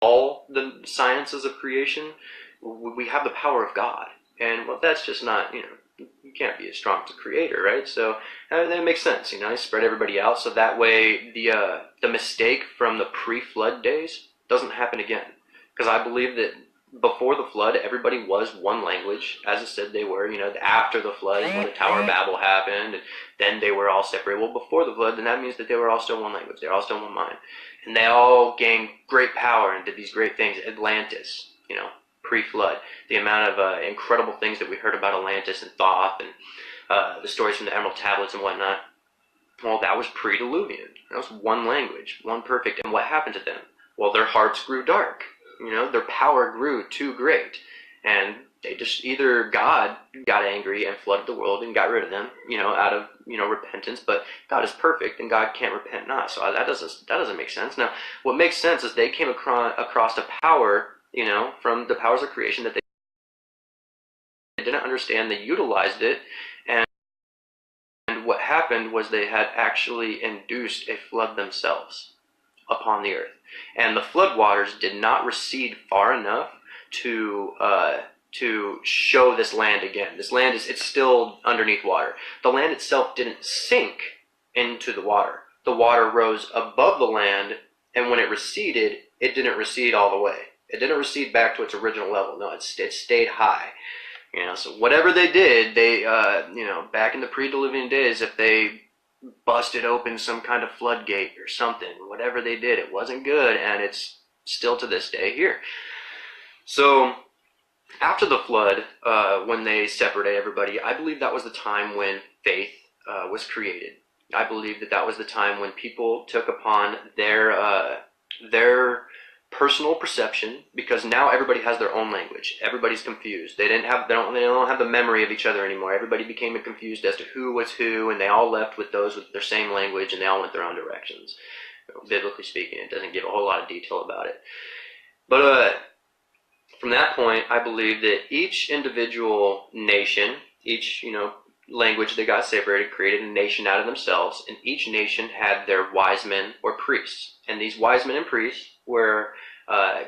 all the sciences of creation, we have the power of God. And well, that's just not, you can't be as strong as a creator, right? So that makes sense, you spread everybody out so that way the mistake from the pre-flood days doesn't happen again. Because I believe that before the flood, everybody was one language, as it said they were. After the flood is when the Tower of Babel happened, and then they were all separated. Well, before the flood, then that means that they were all still one language. They were all still one mind. And they all gained great power and did these great things. Atlantis, pre-flood. The amount of incredible things that we heard about Atlantis and Thoth and the stories from the Emerald Tablets and whatnot. Well, that was pre-Diluvian. That was one language, one perfect. And what happened to them? Well, their hearts grew dark. Their power grew too great. And they just, either God got angry and flooded the world and got rid of them, out of, repentance. But God is perfect and God can't repent not. So that doesn't make sense. Now, what makes sense is they came across a power, from the powers of creation that they didn't understand. They utilized it, and what happened was they had actually induced a flood themselves upon the earth, and the flood waters did not recede far enough to show this land again. This land it's still underneath water. The land itself didn't sink into the water. The water rose above the land, and when it receded, it didn't recede all the way. It didn't recede back to its original level. No, it stayed high. So whatever they did, they, back in the pre-Diluvian days, if they busted open some kind of floodgate or something, whatever they did, it wasn't good, and it's still to this day here. So after the flood, when they separated everybody, I believe that was the time when faith was created. I believe that was the time when people took upon their personal perception, because now everybody has their own language. Everybody's confused. They don't have the memory of each other anymore. Everybody became confused as to who was who, and they all left with those with their same language, and they all went their own directions. Biblically speaking, it doesn't give a whole lot of detail about it. But from that point, I believe that each individual nation, each language that got separated, created a nation out of themselves, and each nation had their wise men or priests. And these wise men and priests were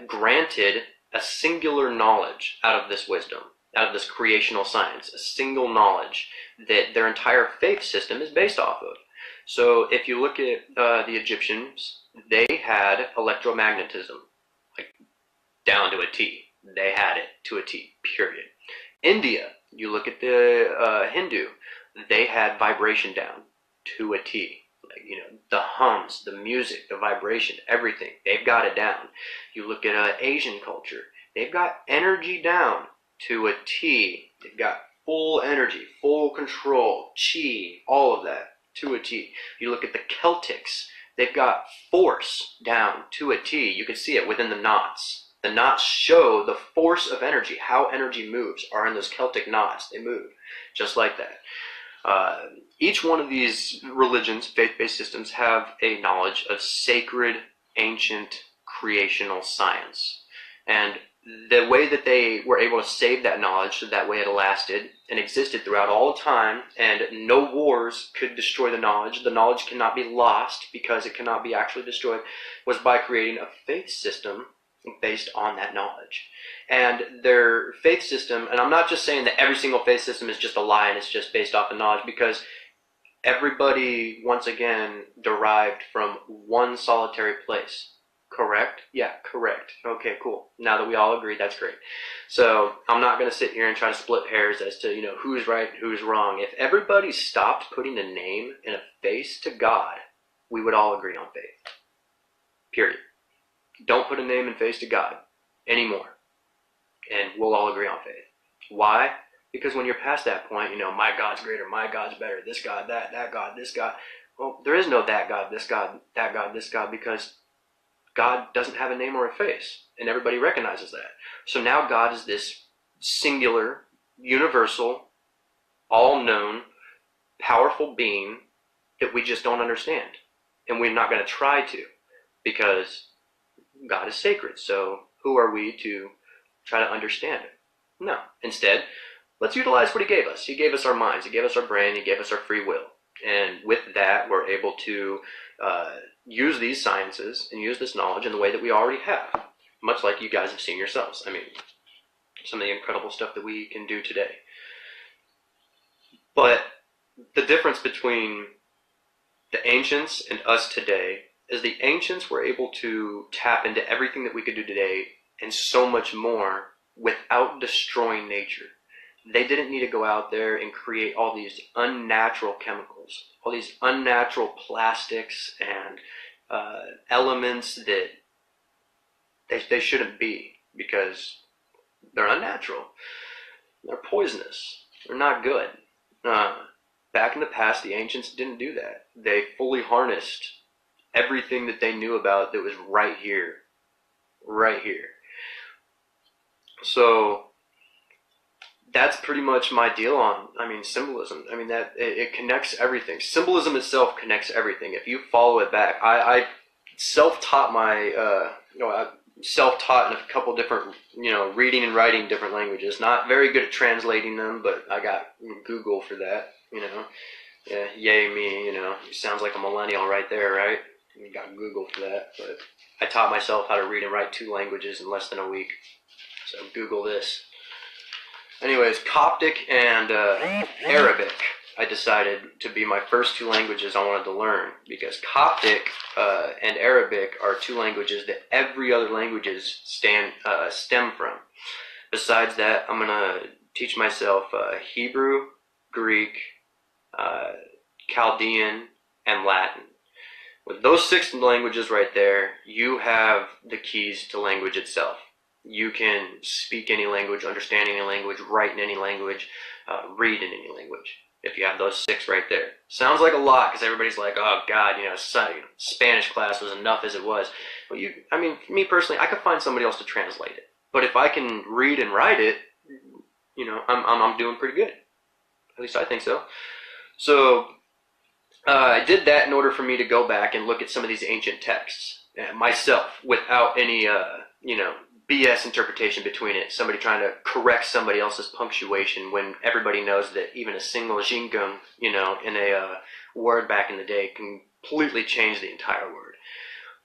granted a singular knowledge out of this wisdom, out of this creational science, a single knowledge that their entire faith system is based off of. So if you look at the Egyptians, they had electromagnetism, like down to a T. They had it to a T, period. India, you look at the Hindu, they had vibration down to a T. Like, the hums, the music, the vibration, everything, they've got it down. You look at Asian culture, they've got energy down to a T. They've got full energy, full control, chi, all of that to a T. You look at the Celtics, they've got force down to a T. You can see it within the knots. The knots show the force of energy, how energy moves are in those Celtic knots. They move just like that. Each one of these religions, faith-based systems, have a knowledge of sacred, ancient, creational science. And the way that they were able to save that knowledge, so that way it lasted and existed throughout all time, and no wars could destroy the knowledge cannot be lost because it cannot be actually destroyed, was by creating a faith system based on that knowledge. And their faith system, and I'm not just saying that every single faith system is just a lie and it's just based off the knowledge, because everybody, once again, derived from one solitary place. Correct? Yeah, correct. Okay, cool. Now that we all agree, that's great. So I'm not going to sit here and try to split hairs as to, who's right and who's wrong. If everybody stopped putting a name and a face to God, we would all agree on faith. Period. Don't put a name and face to God anymore, and we'll all agree on faith. Why? Because when you're past that point, my God's greater, my God's better, this God, that God, this God. Well, there is no that God, this God, that God, this God, because God doesn't have a name or a face, and everybody recognizes that. So now God is this singular, universal, all-known, powerful being that we just don't understand, and we're not going to try to, because God is sacred. So who are we to try to understand it? No. Instead, let's utilize what he gave us. He gave us our minds. He gave us our brain. He gave us our free will. And with that, we're able to use these sciences and use this knowledge in the way that we already have. much like you guys have seen yourselves. I mean, some of the incredible stuff that we can do today. But the difference between the ancients and us today is the ancients were able to tap into everything that we could do today and so much more without destroying nature. They didn't need to go out there and create all these unnatural chemicals, all these unnatural plastics and elements that they shouldn't be, because they're unnatural. They're poisonous. They're not good. Back in the past, the ancients didn't do that. They fully harnessed everything that they knew about that was right here. Right here. So that's pretty much my deal on, symbolism. That it connects everything. Symbolism itself connects everything. If you follow it back, I self-taught I self-taught in a couple different, reading and writing different languages. Not very good at translating them, but I got Google for that, Yeah, yay me, Sounds like a millennial right there, right? You got Google for that. But I taught myself how to read and write 2 languages in less than a week. So Google this. Anyways, Coptic and Arabic, I decided to be my first 2 languages I wanted to learn, because Coptic and Arabic are 2 languages that every other languages stem from. Besides that, I'm going to teach myself Hebrew, Greek, Chaldean, and Latin. With those 6 languages right there, you have the keys to language itself. You can speak any language, understand any language, write in any language, read in any language, if you have those 6 right there. Sounds like a lot, because everybody's like, oh God, Spanish class was enough as it was. Well, me personally, I could find somebody else to translate it. But if I can read and write it, I'm doing pretty good. At least I think so. So I did that in order for me to go back and look at some of these ancient texts myself, without any, BS interpretation between it. Somebody trying to correct somebody else's punctuation when everybody knows that even a single jingum, in a word back in the day, can completely change the entire word.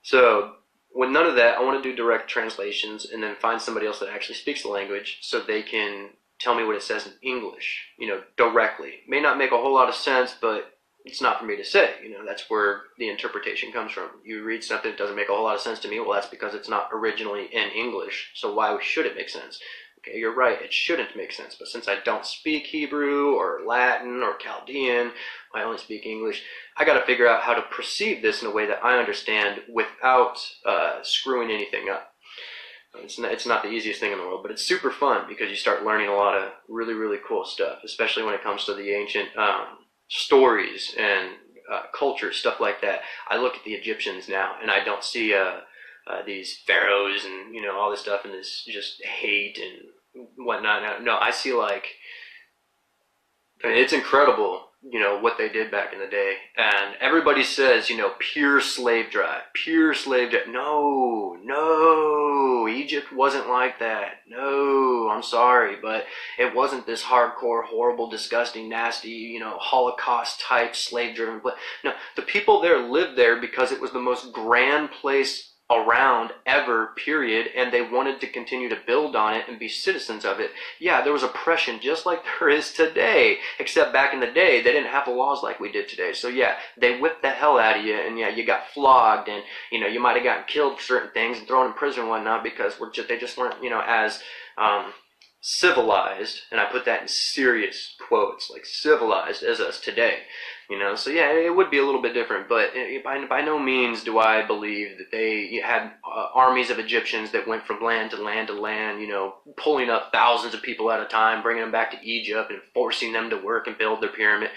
So with none of that, I want to do direct translations and then find somebody else that actually speaks the language so they can tell me what it says in English, directly. May not make a whole lot of sense, but it's not for me to say. That's where the interpretation comes from. You read something that doesn't make a whole lot of sense to me, well, that's because it's not originally in English, so why should it make sense? Okay, you're right, it shouldn't make sense, but since I don't speak Hebrew or Latin or Chaldean, I only speak English, I got to figure out how to perceive this in a way that I understand without screwing anything up. It's not the easiest thing in the world, but it's super fun, because you start learning a lot of really, really cool stuff, especially when it comes to the ancient stories and culture, stuff like that. I look at the Egyptians now, and I don't see these pharaohs and all this stuff and this just hate and whatnot. No, I see it's incredible, what they did back in the day. And everybody says, pure slave drive. No, Egypt wasn't like that. No, I'm sorry, but it wasn't this hardcore, horrible, disgusting, nasty, Holocaust type slave driven. No, the people there lived there because it was the most grand place around ever, period, and they wanted to continue to build on it and be citizens of it. Yeah, there was oppression just like there is today, except back in the day they didn't have the laws like we did today. So yeah, they whipped the hell out of you, and yeah, you got flogged, and you might have gotten killed for certain things and thrown in prison and whatnot, because they just weren't as civilized, and I put that in serious quotes, like civilized as us today. So yeah, it would be a little bit different, but by no means do I believe that they had armies of Egyptians that went from land to land to land, pulling up thousands of people at a time, bringing them back to Egypt and forcing them to work and build their pyramid.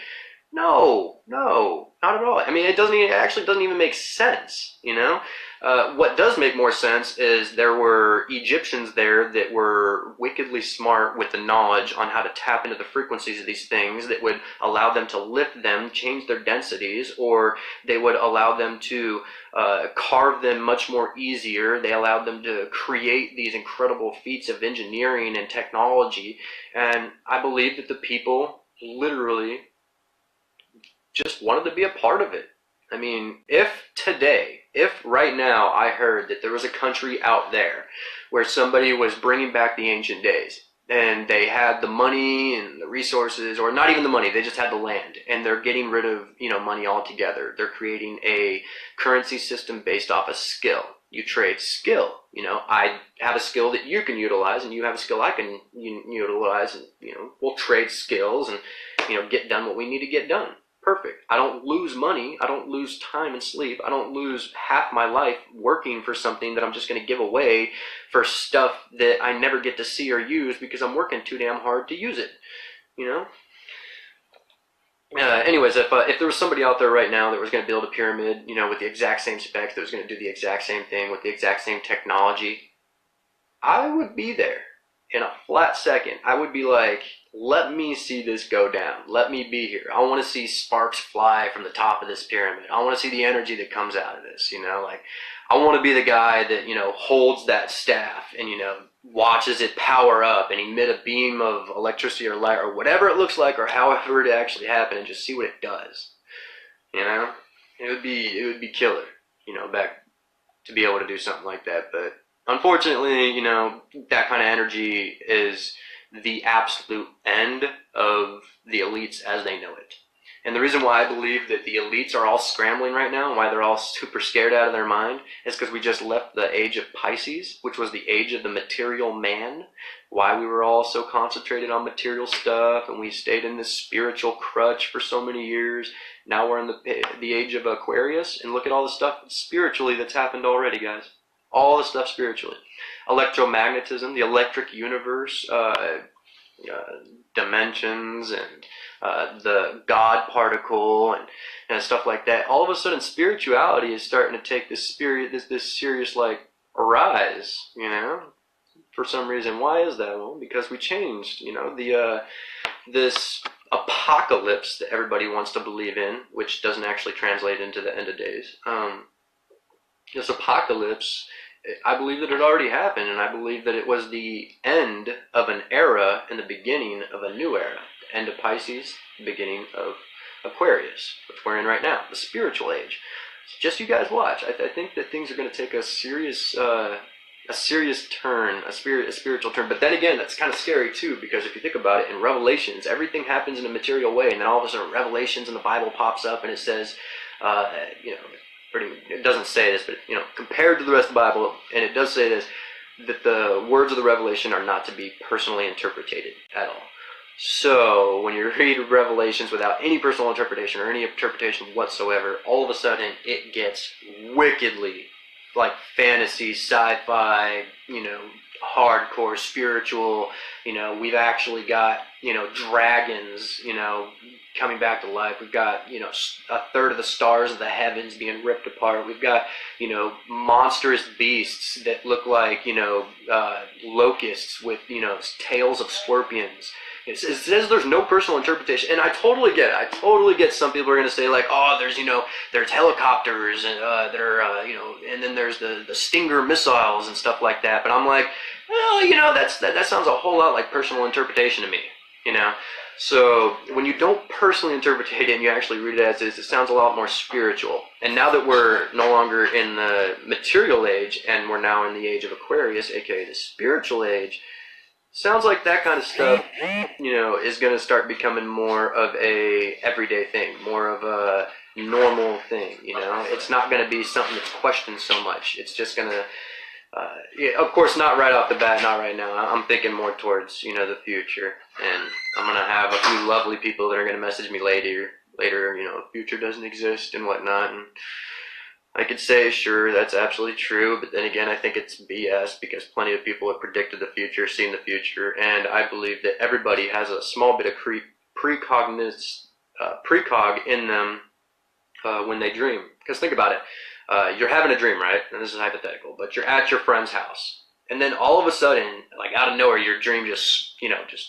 No, not at all. It actually doesn't even make sense, What does make more sense is there were Egyptians there that were wickedly smart with the knowledge on how to tap into the frequencies of these things that would allow them to lift them, change their densities, or they would allow them to carve them much more easier. They allowed them to create these incredible feats of engineering and technology. And I believe that the people literally just wanted to be a part of it. I mean, if right now I heard that there was a country out there where somebody was bringing back the ancient days, and they had the money and the resources, or not even the money, they just had the land, and they're getting rid of, money altogether. They're creating a currency system based off of skill. You trade skill. I have a skill that you can utilize, and you have a skill I can utilize, and, we'll trade skills and, get done what we need to get done. Perfect. I don't lose money. I don't lose time and sleep. I don't lose half my life working for something that I'm just going to give away for stuff that I never get to see or use because I'm working too damn hard to use it. Anyways, if there was somebody out there right now that was going to build a pyramid, with the exact same specs, that was going to do the exact same thing with the exact same technology, I would be there in a flat second. I would be like, let me see this go down. Let me be here. I want to see sparks fly from the top of this pyramid. I want to see the energy that comes out of this, I want to be the guy that, holds that staff and, watches it power up and emit a beam of electricity or light or whatever it looks like or however it actually happened and just see what it does. It would be killer, back to be able to do something like that. But unfortunately, that kind of energy is the absolute end of the elites as they know it. And the reason why I believe that the elites are all scrambling right now and why they're all super scared out of their mind is because we just left the age of Pisces, which was the age of the material man. Why we were all so concentrated on material stuff and we stayed in this spiritual crutch for so many years. Now we're in the age of Aquarius, and look at all the stuff spiritually that's happened already, guys. All the stuff spiritually. Electromagnetism, the electric universe, dimensions, and the God particle, and stuff like that. All of a sudden, spirituality is starting to take this serious rise. For some reason. Why is that? Well, because we changed. This apocalypse that everybody wants to believe in, which doesn't actually translate into the end of days. This apocalypse, I believe that it already happened, and I believe that it was the end of an era and the beginning of a new era. The end of Pisces, the beginning of Aquarius, which we're in right now, the spiritual age. So just you guys watch. I think that things are going to take a serious turn, a spiritual turn. But then again, that's kind of scary too, because if you think about it, in Revelations, everything happens in a material way, and then all of a sudden, Revelations in the Bible pops up, and it says, it doesn't say this, but compared to the rest of the Bible, and it does say this, that the words of the Revelation are not to be personally interpreted at all. So when you read Revelations without any personal interpretation or any interpretation whatsoever, all of a sudden it gets wickedly like fantasy, sci-fi, hardcore spiritual. We've actually got dragons, coming back to life. We've got, a third of the stars of the heavens being ripped apart. We've got, monstrous beasts that look like, locusts with, tails of scorpions. It says there's no personal interpretation, and I totally get it. I totally get some people are going to say there's helicopters and that are, and then there's the Stinger missiles and stuff like that. But I'm like, well, that sounds a whole lot like personal interpretation to me, So when you don't personally interpret it and you actually read it as is, it sounds a lot more spiritual. And now that we're no longer in the material age and we're now in the age of Aquarius, aka the spiritual age, sounds like that kind of stuff, is going to start becoming more of a everyday thing, more of a normal thing, It's not going to be something that's questioned so much. It's just going to, of course, not right off the bat, not right now. I'm thinking more towards, the future. And I'm going to have a few lovely people that are going to message me later, the future doesn't exist and whatnot. And I could say, sure, that's absolutely true, but then again, I think it's BS because plenty of people have predicted the future, seen the future, and I believe that everybody has a small bit of precog in them when they dream. Because think about it, you're having a dream, right? And this is hypothetical, but you're at your friend's house, and then all of a sudden, like out of nowhere, your dream just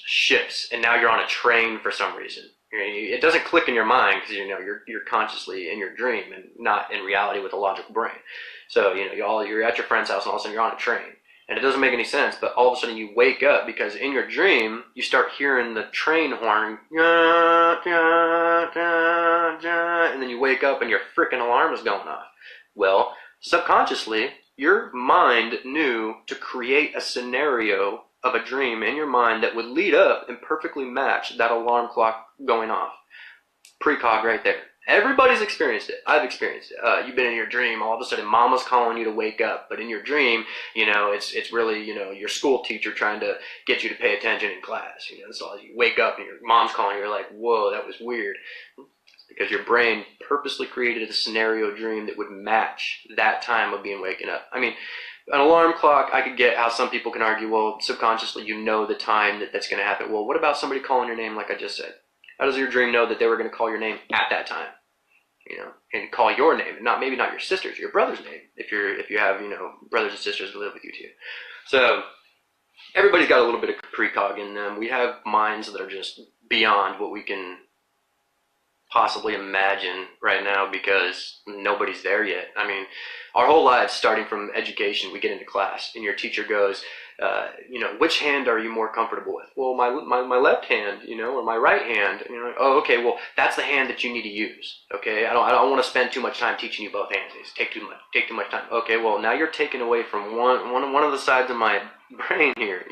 shifts, and now you're on a train for some reason. It doesn't click in your mind because you're consciously in your dream and not in reality with a logical brain. So you're at your friend's house and all of a sudden you're on a train And it doesn't make any sense, but all of a sudden you wake up because in your dream you start hearing the train horn, and then you wake up and your freaking alarm is going off. Well, subconsciously, your mind knew to create a scenario of a dream in your mind that would lead up and perfectly match that alarm clock going off. Precog right there. Everybody's experienced it. I've experienced it. You've been in your dream, all of a sudden mama's calling you to wake up, but in your dream, it's really, your school teacher trying to get you to pay attention in class. So you wake up and your mom's calling you, you're like, whoa, that was weird. Because your brain purposely created a scenario dream that would match that time of being waking up. I mean, an alarm clock, I could get how some people can argue, well, subconsciously you know the time that's going to happen. Well, what about somebody calling your name like I just said? How does your dream know that they were going to call your name at that time? And call your name, maybe not your sister's, your brother's name, if you have, brothers and sisters that live with you too. So everybody's got a little bit of precog in them. We have minds that are just beyond what we can possibly imagine right now because nobody's there yet. I mean, our whole lives, starting from education, we get into class and your teacher goes, which hand are you more comfortable with? Well, my left hand, or my right hand. And you're like, oh, okay, well, that's the hand that you need to use. Okay, I don't want to spend too much time teaching you both hands. It's take too much time. Okay, well, now you're taking away from one of the sides of my brain here.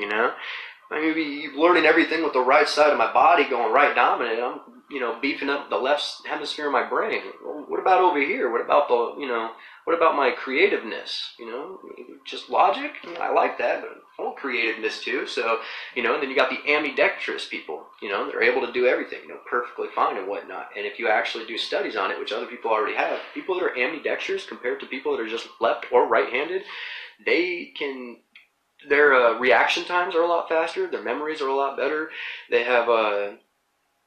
I mean, you're learning everything with the right side of my body going right dominant. I'm, beefing up the left hemisphere of my brain. Well, what about over here? What about what about my creativeness? Just logic? I like that, but I want creativeness too. So, and then you got the ambidextrous people, they're able to do everything, perfectly fine and whatnot. And if you actually do studies on it, which other people already have, people that are ambidextrous compared to people that are just left or right-handed, their reaction times are a lot faster. Their memories are a lot better. They have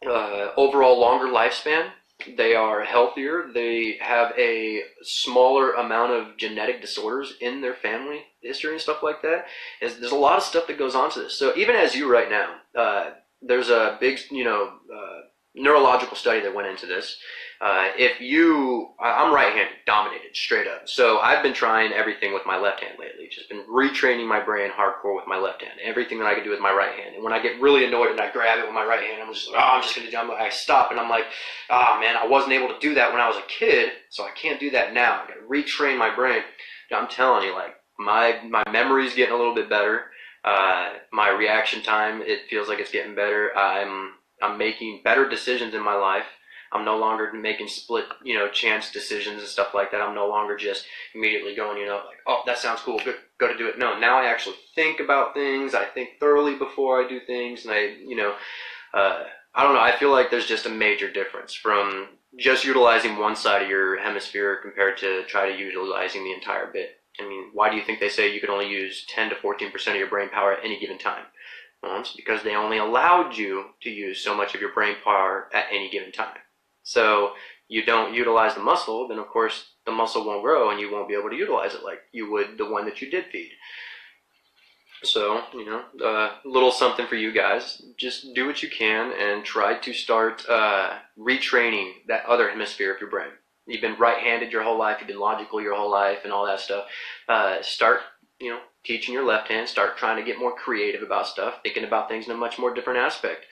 overall longer lifespan. They are healthier. They have a smaller amount of genetic disorders in their family history and stuff like that. There's a lot of stuff that goes on to this. So even as you right now, there's a big, neurological study that went into this. I'm right-handed, dominated, straight up. So I've been trying everything with my left hand lately. Just been retraining my brain hardcore with my left hand. Everything that I can do with my right hand. And when I get really annoyed and I grab it with my right hand, I'm just like, I'm just going to jump. I stop and I'm like, man, I wasn't able to do that when I was a kid, so I can't do that now. I got to retrain my brain. I'm telling you, like, my memory's getting a little bit better. My reaction time, it feels like it's getting better. I'm making better decisions in my life. I'm no longer making split, chance decisions and stuff like that. I'm no longer just immediately going, like, oh, that sounds cool, good, go to do it. No, now I actually think about things. I think thoroughly before I do things. And I don't know. I feel like there's just a major difference from just utilizing one side of your hemisphere compared to try to utilizing the entire bit. I mean, why do you think they say you can only use 10 to 14% of your brain power at any given time? Well, it's because they only allowed you to use so much of your brain power at any given time. So you don't utilize the muscle, then of course the muscle won't grow and you won't be able to utilize it like you would the one that you did feed. So, a little something for you guys. Just do what you can and try to start retraining that other hemisphere of your brain. You've been right-handed your whole life, you've been logical your whole life and all that stuff. Start, teaching your left hand, start trying to get more creative about stuff, thinking about things in a much more different aspect.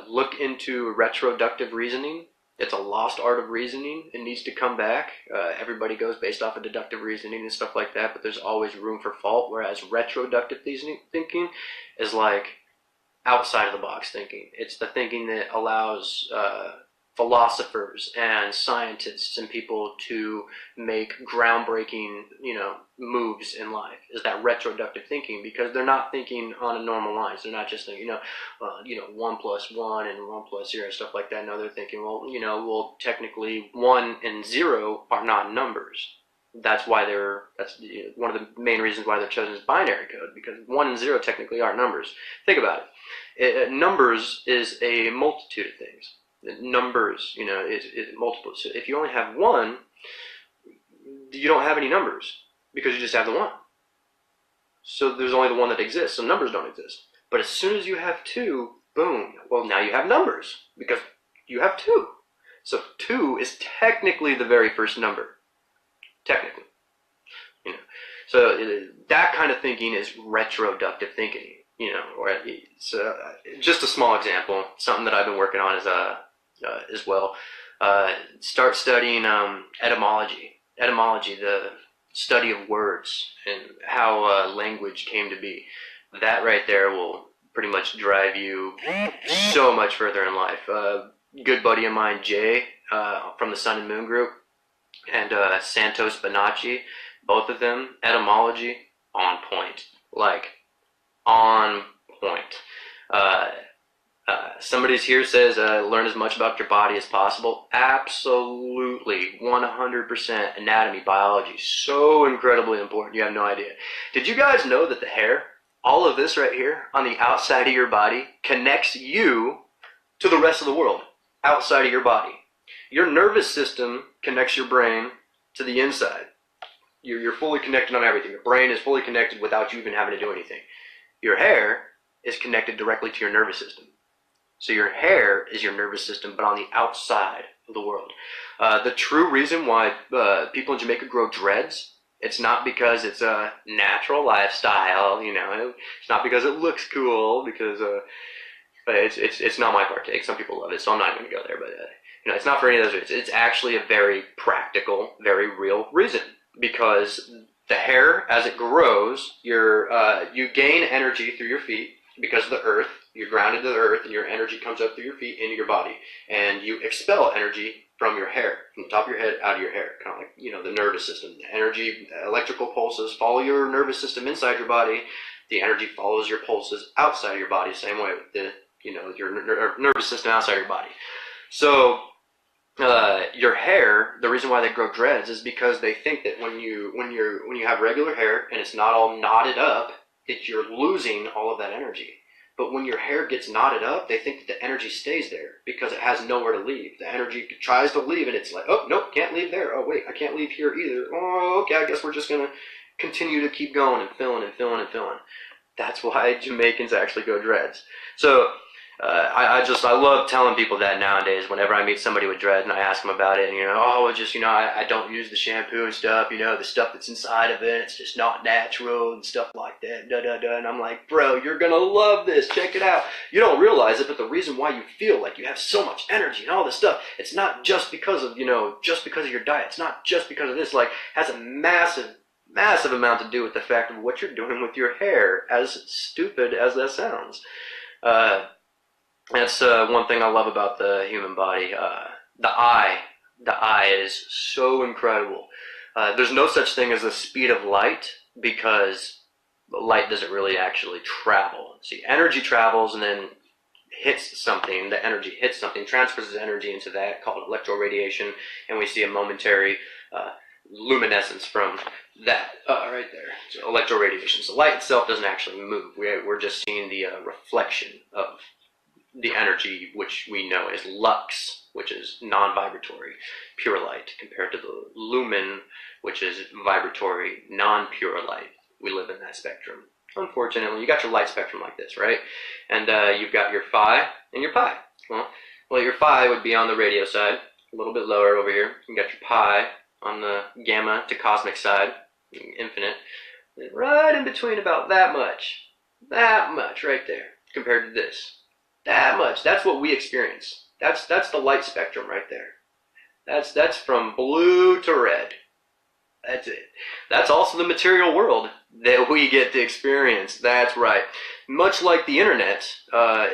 Look into retroductive reasoning. It's a lost art of reasoning. It needs to come back. Everybody goes based off of deductive reasoning and stuff like that, but there's always room for fault, whereas retroductive thinking is like outside of the box thinking. It's the thinking that allows philosophers and scientists and people to make groundbreaking, moves in life, is that retroductive thinking, because they're not thinking on a normal lines. They're not just thinking, 1 plus 1 and 1 plus 0 and stuff like that. No, they're thinking, well, technically 1 and 0 are not numbers. That's why that's one of the main reasons why they're chosen as binary code, because 1 and 0 technically are numbers. Think about it. Numbers is a multitude of things. Numbers, is multiple. So if you only have 1, you don't have any numbers because you just have the 1. So there's only the 1 that exists, so numbers don't exist. But as soon as you have 2, boom, well, now you have numbers because you have 2. So 2 is technically the very first number. Technically. So that kind of thinking is retroductive thinking, or just a small example, something that I've been working on is as well. Start studying etymology. Etymology, the study of words and how language came to be. That right there will pretty much drive you so much further in life. Good buddy of mine, Jay, from the Sun and Moon Group, and Santos Bonacci, both of them, etymology, on point. Like, on point. Somebody's here says, learn as much about your body as possible. Absolutely, 100%. Anatomy, biology, so incredibly important, you have no idea. Did you guys know that the hair, all of this right here on the outside of your body, connects you to the rest of the world outside of your body? Your nervous system connects your brain to the inside. You're fully connected on everything. Your brain is fully connected without you even having to do anything. Your hair is connected directly to your nervous system. So your hair is your nervous system, but on the outside of the world. The true reason why people in Jamaica grow dreads, it's not because it's a natural lifestyle, It's not because it looks cool, because it's not my partake. Some people love it, so I'm not going to go there. But it's not for any of those reasons. It's actually a very practical, very real reason. Because the hair, as it grows, you gain energy through your feet because of the earth. You're grounded to the earth, and your energy comes up through your feet into your body. And you expel energy from your hair, from the top of your head out of your hair, kind of like, the nervous system. The energy, electrical pulses follow your nervous system inside your body. The energy follows your pulses outside your body, same way with the, your nervous system outside your body. So, your hair, the reason why they grow dreads is because they think that when you have regular hair and it's not all knotted up, that you're losing all of that energy. But when your hair gets knotted up, they think that the energy stays there because it has nowhere to leave. The energy tries to leave, and it's like, oh, nope, can't leave there. Oh, wait, I can't leave here either. Oh, okay, I guess we're just going to continue to keep going and filling and filling and filling. That's why Jamaicans actually go dreads. So, I love telling people that nowadays. Whenever I meet somebody with dreads and I ask them about it, and I don't use the shampoo and stuff, the stuff that's inside of it, it's just not natural and stuff like that, and I'm like, bro, you're gonna love this, check it out. You don't realize it, but the reason why you feel like you have so much energy and all this stuff, it's not just because of, just because of your diet, it's not just because of this, like, has a massive amount to do with the fact of what you're doing with your hair, as stupid as that sounds. That's one thing I love about the human body. The eye is so incredible. There's no such thing as the speed of light because light doesn't really actually travel. See, energy travels and then hits something. The energy hits something, transfers energy into that, called electroradiation, and we see a momentary luminescence from that right there. So electroradiation. So light itself doesn't actually move. We're just seeing the reflection of the energy, which we know is lux, which is non-vibratory, pure light, compared to the lumen, which is vibratory, non-pure light. We live in that spectrum. Unfortunately, you got your light spectrum like this, right? And you've got your phi and your pi. Well, your phi would be on the radio side, a little bit lower over here. You got your pi on the gamma to cosmic side, infinite, and right in between about that much right there, compared to this. That much. That's what we experience. That's the light spectrum right there. That's from blue to red. That's it. That's also the material world that we get to experience. That's right. Much like the internet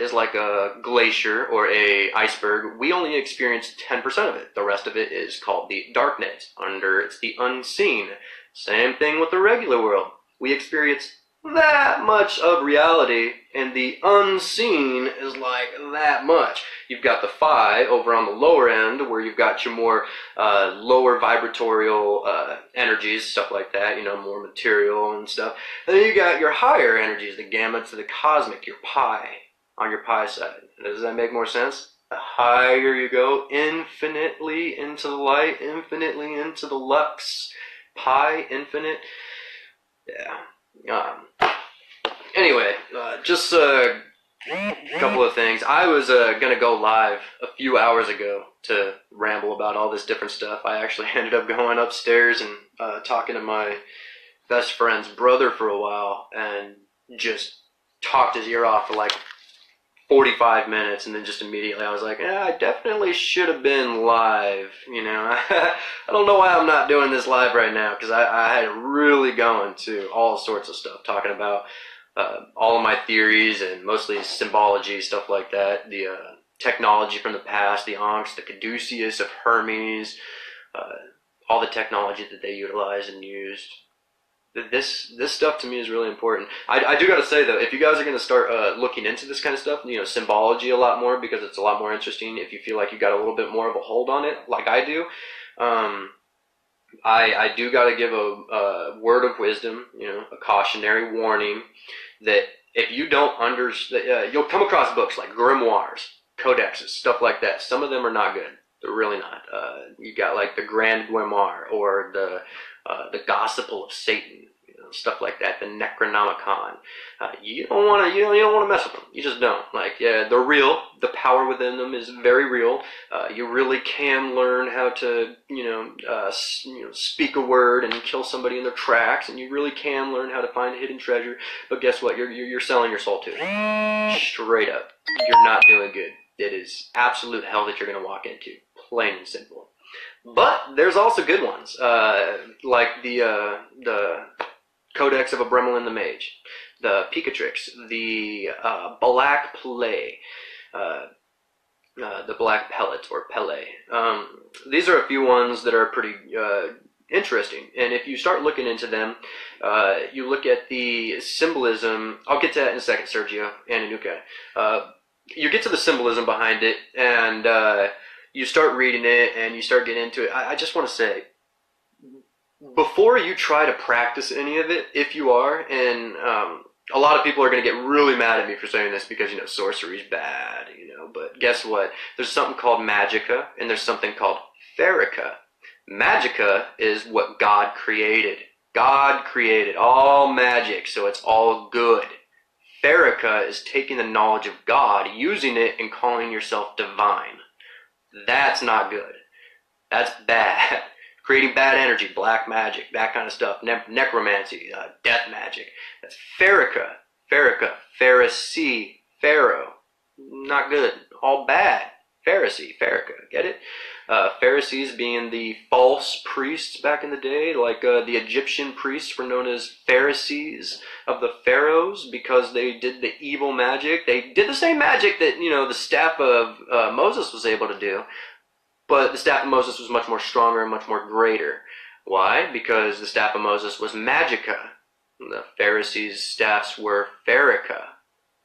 is like a glacier or a iceberg, we only experience 10% of it. The rest of it is called the darknet. It's the unseen. Same thing with the regular world. We experience that much of reality, and the unseen is like that much. You've got the phi over on the lower end, where you've got your more lower vibratorial energies, stuff like that, more material and stuff. And then you got your higher energies, the gamma to the cosmic, your pi, on your pi side. Does that make more sense? The higher you go, infinitely into the light, infinitely into the lux, pi, infinite. Yeah. Anyway, just a couple of things. I was going to go live a few hours ago to ramble about all this different stuff. I actually ended up going upstairs and talking to my best friend's brother for a while and just talked his ear off for like 45 minutes, and then just immediately I was like, yeah, I definitely should have been live, you know. I don't know why I'm not doing this live right now, because I had it really going to all sorts of stuff, talking about all of my theories and mostly symbology, stuff like that, the technology from the past, the Ankhs, the Caduceus of Hermes, all the technology that they utilized and used. This stuff to me is really important. I do got to say though, if you guys are going to start looking into this kind of stuff, you know, symbology a lot more, because it's a lot more interesting. If you feel like you got a little bit more of a hold on it, like I do, I do got to give a word of wisdom, you know, a cautionary warning that if you don't understand, you'll come across books like grimoires, codexes, stuff like that. Some of them are not good. They're really not. You got like the Grand Grimoire or the Gospel of Satan, you know, stuff like that. The Necronomicon. You don't want to, you don't want to mess with them. You just don't. Like, yeah, they're real. The power within them is very real. You really can learn how to, speak a word and kill somebody in their tracks, and you really can learn how to find hidden treasure. But guess what? You're selling your soul to it. Straight up, you're not doing good. It is absolute hell that you're going to walk into. Plain and simple. But there's also good ones, like the Codex of Abramelin the Mage, the Picatrix, the Black Play, the Black Pellet or Pele. These are a few ones that are pretty interesting, and if you start looking into them, you look at the symbolism. I'll get to that in a second, Sergio and Anuka. You get to the symbolism behind it, and you start reading it, and you start getting into it. I just want to say, before you try to practice any of it, if you are, and a lot of people are going to get really mad at me for saying this because, sorcery is bad, but guess what? There's something called Magica, and there's something called Ferica. Magica is what God created. God created all magic, so it's all good. Ferica is taking the knowledge of God, using it, and calling yourself divine. That's not good. That's bad. Creating bad energy, black magic, that kind of stuff. Necromancy, death magic. That's Ferica. Ferica. Pharisee. Pharaoh. Not good. All bad. Pharisee. Ferica. Get it? Pharisees being the false priests back in the day, like the Egyptian priests were known as Pharisees of the pharaohs because they did the evil magic. They did the same magic that, the staff of Moses was able to do, but the staff of Moses was much more stronger and much more greater. Why? Because the staff of Moses was magica. The Pharisees' staffs were Ferica.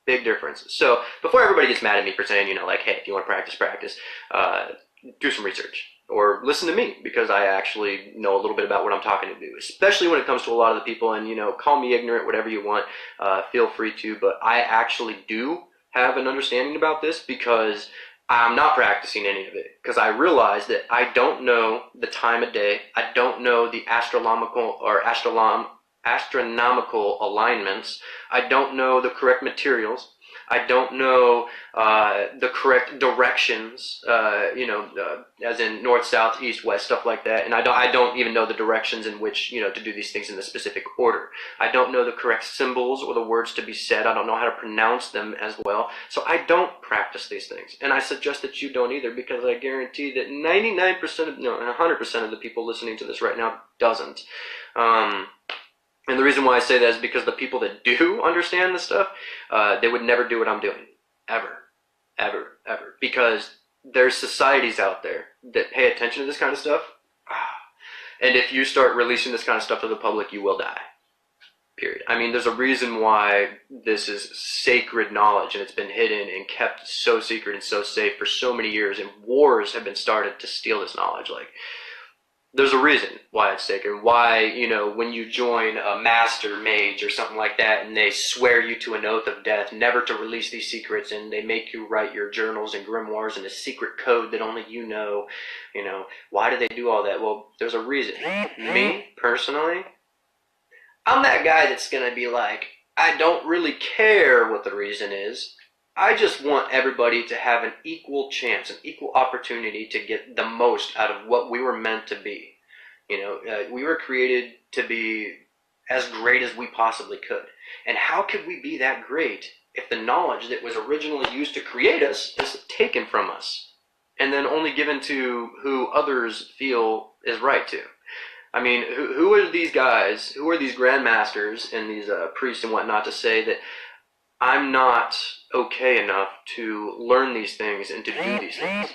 Big difference. So before everybody gets mad at me for saying, hey, if you want to practice, do some research or listen to me, because I actually know a little bit about what I'm talking to do, especially when it comes to a lot of the people. And, call me ignorant, whatever you want, feel free to, but I actually do have an understanding about this because I'm not practicing any of it, because I realize that I don't know the time of day. I don't know the astronomical alignments. I don't know the correct materials. I don't know the correct directions, as in north, south, east, west, stuff like that. And I don't even know the directions in which, to do these things in the specific order. I don't know the correct symbols or the words to be said. I don't know how to pronounce them as well. So I don't practice these things. And I suggest that you don't either, because I guarantee that 100% of the people listening to this right now doesn't. And the reason why I say that is because the people that do understand this stuff, they would never do what I'm doing. Ever. Ever. Ever. Because there's societies out there that pay attention to this kind of stuff. And if you start releasing this kind of stuff to the public, you will die. Period. I mean, there's a reason why this is sacred knowledge, and it's been hidden and kept so secret and so safe for so many years, and wars have been started to steal this knowledge. There's a reason why it's sacred. Why, when you join a master mage or something like that, and they swear you to an oath of death never to release these secrets, and they make you write your journals and grimoires in a secret code that only you know, why do they do all that? Well, there's a reason. Me, personally, I'm that guy that's going to be like, I don't really care what the reason is. I just want everybody to have an equal chance, an equal opportunity to get the most out of what we were meant to be. We were created to be as great as we possibly could. And how could we be that great if the knowledge that was originally used to create us is taken from us and then only given to who others feel is right to? I mean, who are these guys, who are these grandmasters and these priests and whatnot to say that I'm not okay enough to learn these things and to do these things?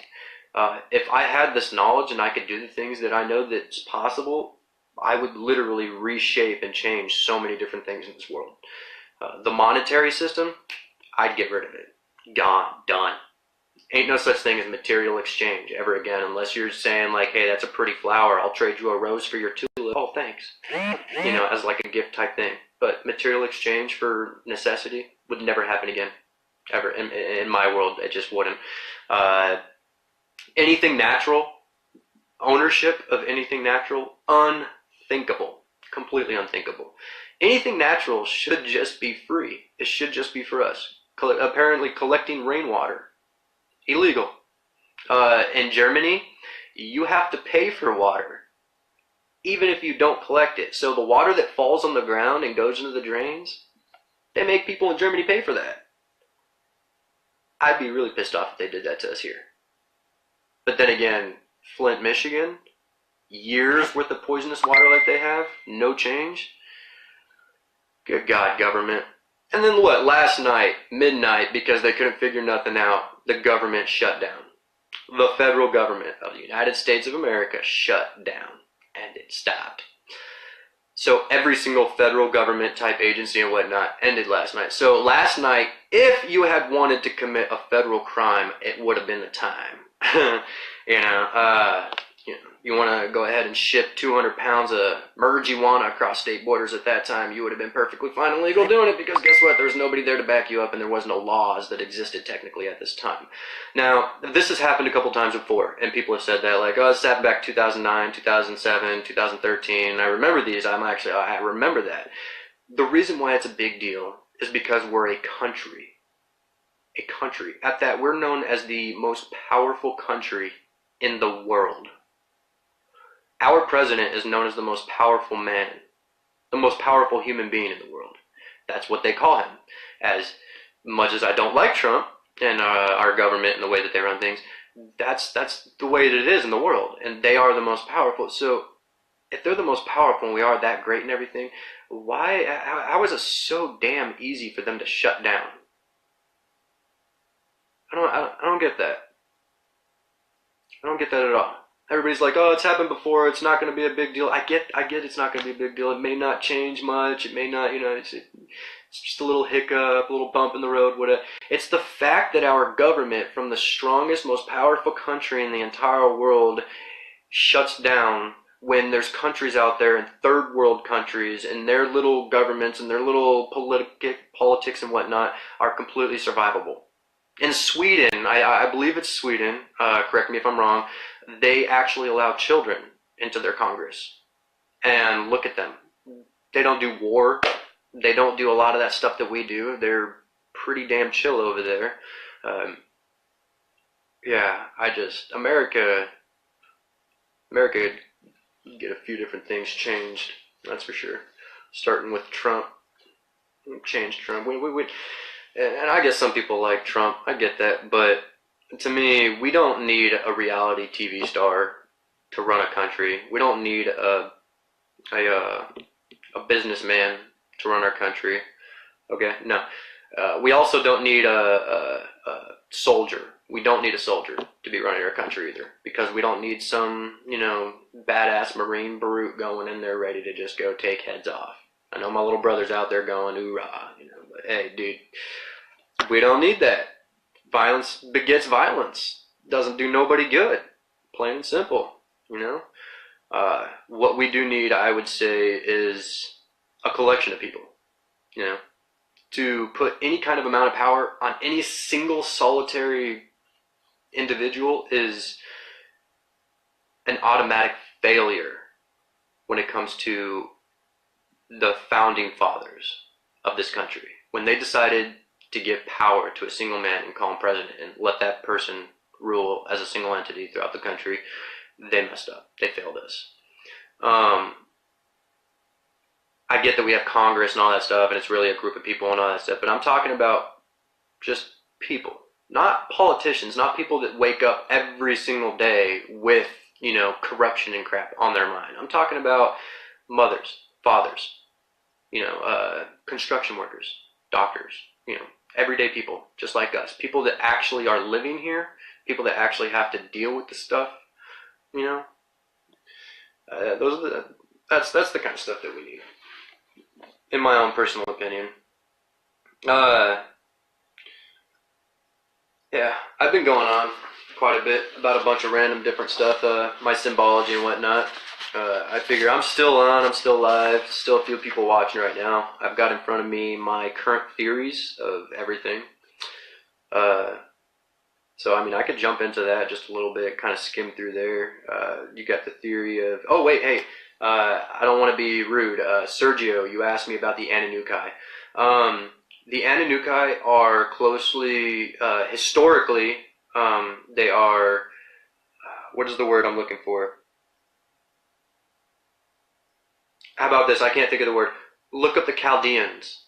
If I had this knowledge and I could do the things that I know that's possible, I would literally reshape and change so many different things in this world. The monetary system, I'd get rid of it. Gone. Done. Ain't no such thing as material exchange ever again, unless you're saying like, hey, that's a pretty flower, I'll trade you a rose for your tulip. Oh, thanks. You know, as like a gift type thing. But material exchange for necessity would never happen again. Ever. In my world, it just wouldn't. Anything natural, ownership of anything natural, unthinkable. Completely unthinkable. Anything natural should just be free. It should just be for us. Apparently collecting rainwater, illegal. In Germany, you have to pay for water, even if you don't collect it. So the water that falls on the ground and goes into the drains, they make people in Germany pay for that. I'd be really pissed off if they did that to us here. But then again, Flint, Michigan, years worth of poisonous water like they have, no change. Good God, government. And then what? Last night, midnight, because they couldn't figure nothing out, the government shut down. The federal government of the United States of America shut down, and it stopped. So every single federal government type agency and whatnot ended last night. So last night, if you had wanted to commit a federal crime, it would have been the time. You want to go ahead and ship 200 pounds of marijuana across state borders at that time, you would have been perfectly fine and legal doing it, because guess what? There was nobody there to back you up, and there was no laws that existed technically at this time. Now, this has happened a couple times before, and people have said that, like, oh, this happened back 2009, 2007, 2013. I remember these. I remember that. The reason why it's a big deal is because we're a country. A country. At that, we're known as the most powerful country in the world. Our president is known as the most powerful man, the most powerful human being in the world. That's what they call him. As much as I don't like Trump and our government and the way that they run things, that's the way that it is in the world, and they are the most powerful. So if they're the most powerful and we are that great and everything, how is it so damn easy for them to shut down? I don't get that. I don't get that at all. Everybody's like, oh, it's happened before, it's not going to be a big deal. I get it's not going to be a big deal. It may not change much. It may not, it's just a little hiccup, a little bump in the road, whatever. It's the fact that our government, from the strongest, most powerful country in the entire world, shuts down when there's countries out there, in third world countries, and their little governments and their little politics and whatnot are completely survivable. In Sweden, I believe it's Sweden, correct me if I'm wrong, they actually allow children into their Congress. And look at them. They don't do war. They don't do a lot of that stuff that we do. They're pretty damn chill over there. America get a few different things changed, that's for sure. Starting with Trump. Change Trump. And I guess some people like Trump. I get that. But to me, we don't need a reality TV star to run a country. We don't need a businessman to run our country. Okay? No. We also don't need a soldier. We don't need a soldier to be running our country either. Because we don't need some, badass Marine brute going in there ready to just go take heads off. I know my little brother's out there going, hoorah, but hey, dude, we don't need that. Violence begets violence. Doesn't do nobody good. Plain and simple, What we do need, I would say, is a collection of people, To put any kind of amount of power on any single solitary individual is an automatic failure when it comes to the founding fathers of this country. When they decided to give power to a single man and call him president and let that person rule as a single entity throughout the country, they messed up. They failed us. I I get that we have Congress and all that stuff, and it's really a group of people and all that stuff, but I'm talking about just people, not politicians, not people that wake up every single day with, corruption and crap on their mind. I'm talking about mothers, fathers, construction workers, doctors, everyday people just like us, people that actually are living here, people that actually have to deal with the stuff, those are that's the kind of stuff that we need, in my own personal opinion. Yeah, I've been going on quite a bit about a bunch of random different stuff, my symbology and whatnot. I figure I'm still on, I'm still live, still a few people watching right now. I've got in front of me my current theories of everything. So, I could jump into that just a little bit, kind of skim through there. You got the theory of, oh, wait, hey, I don't want to be rude. Sergio, you asked me about the Anunnaki. The Anunnaki are closely, historically, they are, what is the word I'm looking for? How about this? I can't think of the word. Look up the Chaldeans.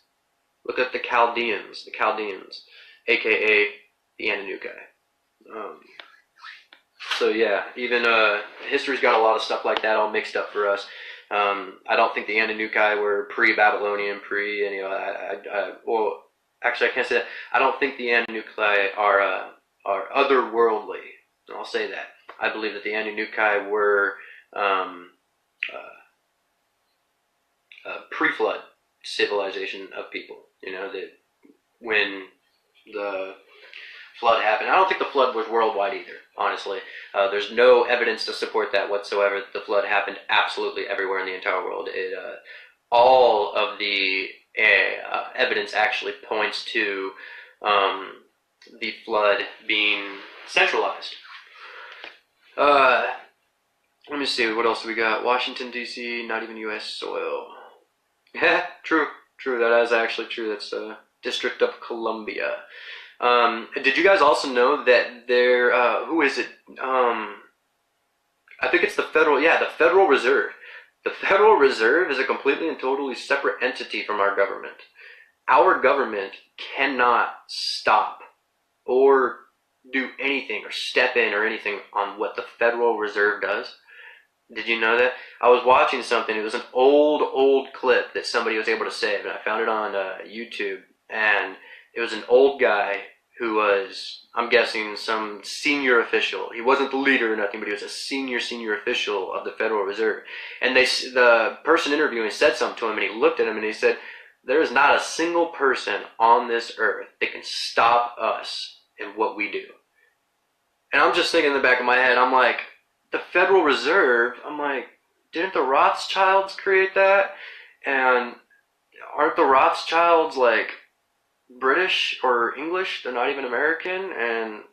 Look up the Chaldeans, aka the Anunnaki. So yeah, even history's got a lot of stuff like that all mixed up for us. I don't think the Anunnaki were pre-Babylonian, well, actually I can't say that. I don't think the Anunnaki are otherworldly. I'll say that. I believe that the Anunnaki were pre-flood civilization of people. That when the flood happened, I don't think the flood was worldwide either, honestly. There's no evidence to support that whatsoever. The flood happened absolutely everywhere in the entire world. All of the evidence actually points to the flood being centralized. Let me see, what else do we got? Washington, D.C., not even U.S. soil. Yeah, true. That is actually true. That's District of Columbia. Did you guys also know that there, who is it? I think it's the Federal Reserve. The Federal Reserve is a completely and totally separate entity from our government. Our government cannot stop or do anything or step in or anything on what the Federal Reserve does. Did you know that? I was watching something. It was an old clip that somebody was able to save, and I found it on YouTube. And it was an old guy who was, I'm guessing, some senior official. He wasn't the leader or nothing, but he was a senior official of the Federal Reserve. And the person interviewing said something to him, and he looked at him and he said, "There is not a single person on this earth that can stop us in what we do." And I'm just thinking in the back of my head, I'm like, the Federal Reserve, I'm like, didn't the Rothschilds create that? And aren't the Rothschilds like British or English? They're not even American. And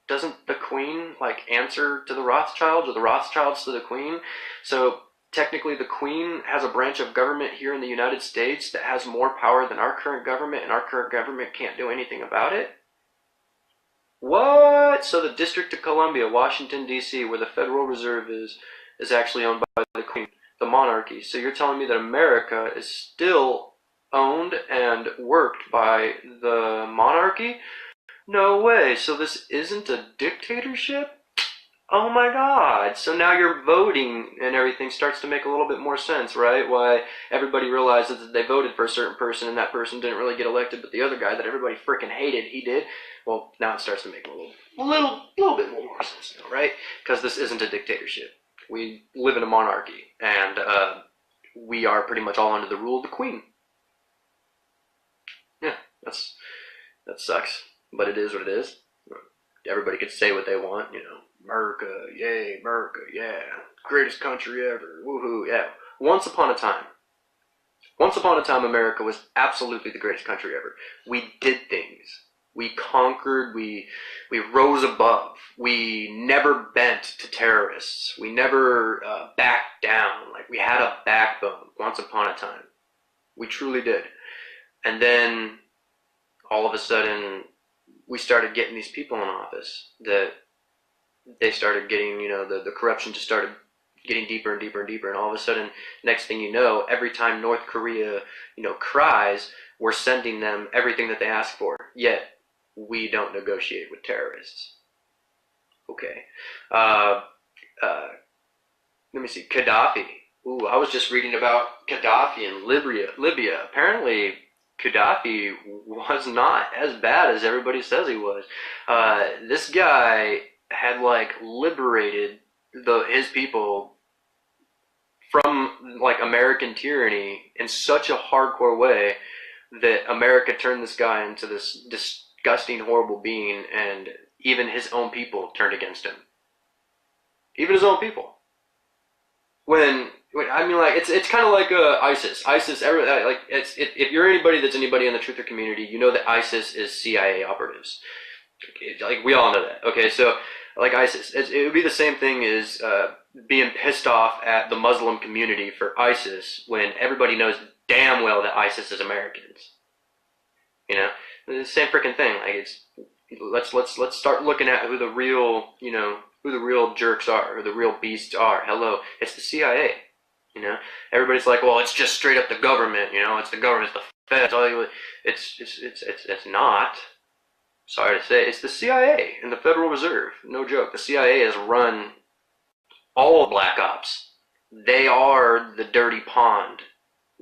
doesn't the Queen like answer to the Rothschilds, or the Rothschilds to the Queen? So technically the Queen has a branch of government here in the United States that has more power than our current government, and our current government can't do anything about it? What? So the District of Columbia, Washington, D.C., where the Federal Reserve is actually owned by the Queen, the monarchy. So you're telling me that America is still owned and worked by the monarchy? No way. So this isn't a dictatorship? Oh my God. So now your voting and everything starts to make a little bit more sense, right? Why everybody realizes that they voted for a certain person and that person didn't really get elected, but the other guy that everybody freaking hated, he did. Well, now it starts to make a little bit more sense now, right? Because this isn't a dictatorship. We live in a monarchy, and we are pretty much all under the rule of the Queen. Yeah, that sucks, but it is what it is. Everybody can say what they want, America, yay, America, yeah, greatest country ever, woohoo, yeah. Once upon a time, America was absolutely the greatest country ever. We did things. We conquered, we rose above. We never bent to terrorists. We never backed down. Like, we had a backbone once upon a time. We truly did. And then, all of a sudden, we started getting these people in office that they started getting, the corruption just started getting deeper and deeper and deeper. And all of a sudden, next thing you know, every time North Korea, cries, we're sending them everything that they ask for. Yet we don't negotiate with terrorists. Okay. Let me see. Gaddafi. Ooh, I was just reading about Gaddafi in Libya. Apparently, Gaddafi was not as bad as everybody says he was. This guy had liberated his people from American tyranny in such a hardcore way that America turned this guy into this disgusting, horrible being, and even his own people turned against him. Even his own people. It's kind of like ISIS. ISIS, if you're anybody that's anybody in the truther community, you know that ISIS is CIA operatives. We all know that. Okay, so ISIS, it would be the same thing as being pissed off at the Muslim community for ISIS when everybody knows damn well that ISIS is Americans. The same freaking thing. Let's start looking at who the real jerks are, who the real beasts are. Hello, it's the CIA. Everybody's like, well, it's just straight up the government. It's the government, it's the feds. It's not. Sorry to say, it's the CIA and the Federal Reserve. No joke. The CIA has run all Black Ops. They are the dirty pond.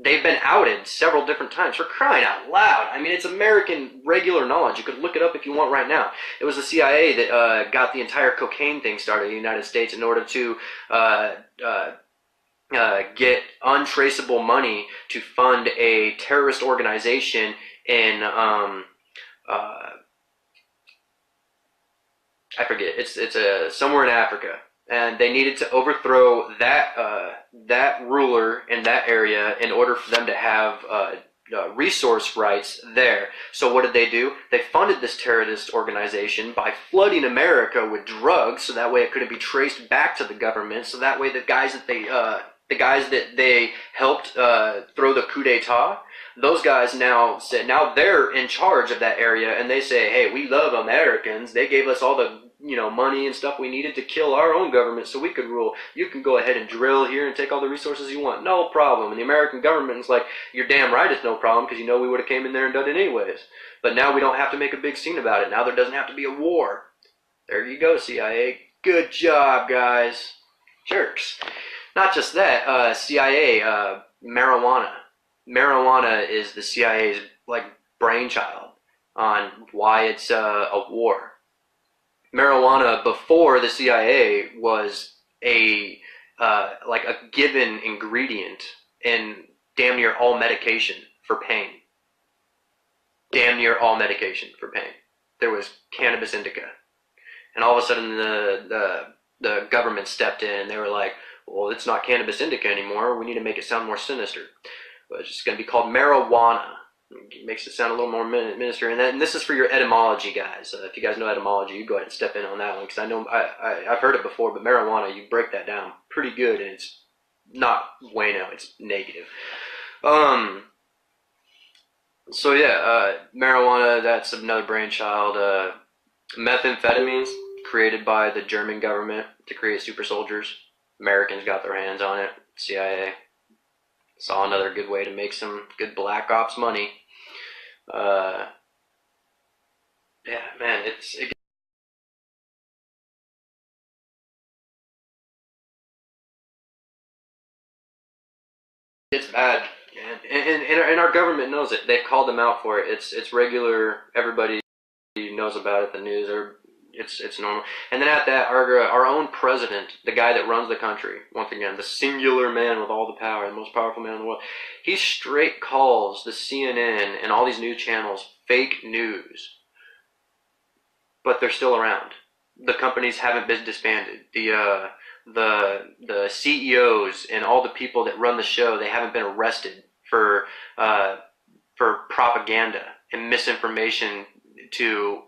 They've been outed several different times, for crying out loud. I mean, it's American regular knowledge. You could look it up if you want right now. It was the CIA that got the entire cocaine thing started in the United States in order to get untraceable money to fund a terrorist organization in I forget. It's somewhere in Africa, and they needed to overthrow that ruler in that area in order for them to have resource rights there. So what did they do? They funded this terrorist organization by flooding America with drugs, so that way it couldn't be traced back to the government. So that way the guys that they helped throw the coup d'état, those guys now they're in charge of that area, and they say, hey, we love Americans. They gave us all the money and stuff we needed to kill our own government so we could rule. You can go ahead and drill here and take all the resources you want. No problem. And the American government is like, you're damn right it's no problem, because we would have came in there and done it anyways. But now we don't have to make a big scene about it. Now there doesn't have to be a war. There you go, CIA. Good job, guys. Jerks. Not just that, CIA, marijuana. Marijuana is the CIA's brainchild on why it's a war. Marijuana before the CIA was a given ingredient in damn near all medication for pain. Damn near all medication for pain. There was cannabis indica, and all of a sudden the government stepped in and they were like, well, it's not cannabis indica anymore. We need to make it sound more sinister. Well, it's just going to be called marijuana. It makes it sound a little more minister. And this is for your etymology guys. If you guys know etymology, you go ahead and step in on that one, because I know I've heard it before. But marijuana, you break that down pretty good, and it's not bueno. It's negative. So yeah, marijuana. That's another brainchild. Methamphetamines created by the German government to create super soldiers. Americans got their hands on it. CIA saw another good way to make some good Black Ops money. Yeah, man, it's bad, and our government knows it. They've called them out for it. It's regular. Everybody knows about it. The news are. It's normal. And then at that, our own president, the guy that runs the country, once again, the singular man with all the power, the most powerful man in the world, he straight calls the CNN and all these news channels fake news. But they're still around. The companies haven't been disbanded. The CEOs and all the people that run the show, they haven't been arrested for propaganda and misinformation to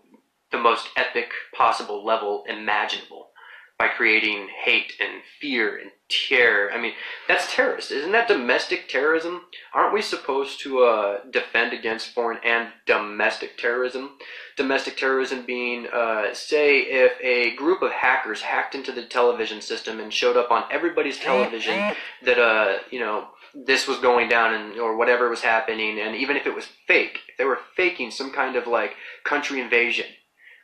the most epic possible level imaginable, by creating hate and fear and terror. I mean, that's terrorist. Isn't that domestic terrorism? Aren't we supposed to defend against foreign and domestic terrorism? Domestic terrorism being, say, if a group of hackers hacked into the television system and showed up on everybody's television that, you know, this was going down and or whatever was happening, and even if it was fake, if they were faking some kind of like country invasion,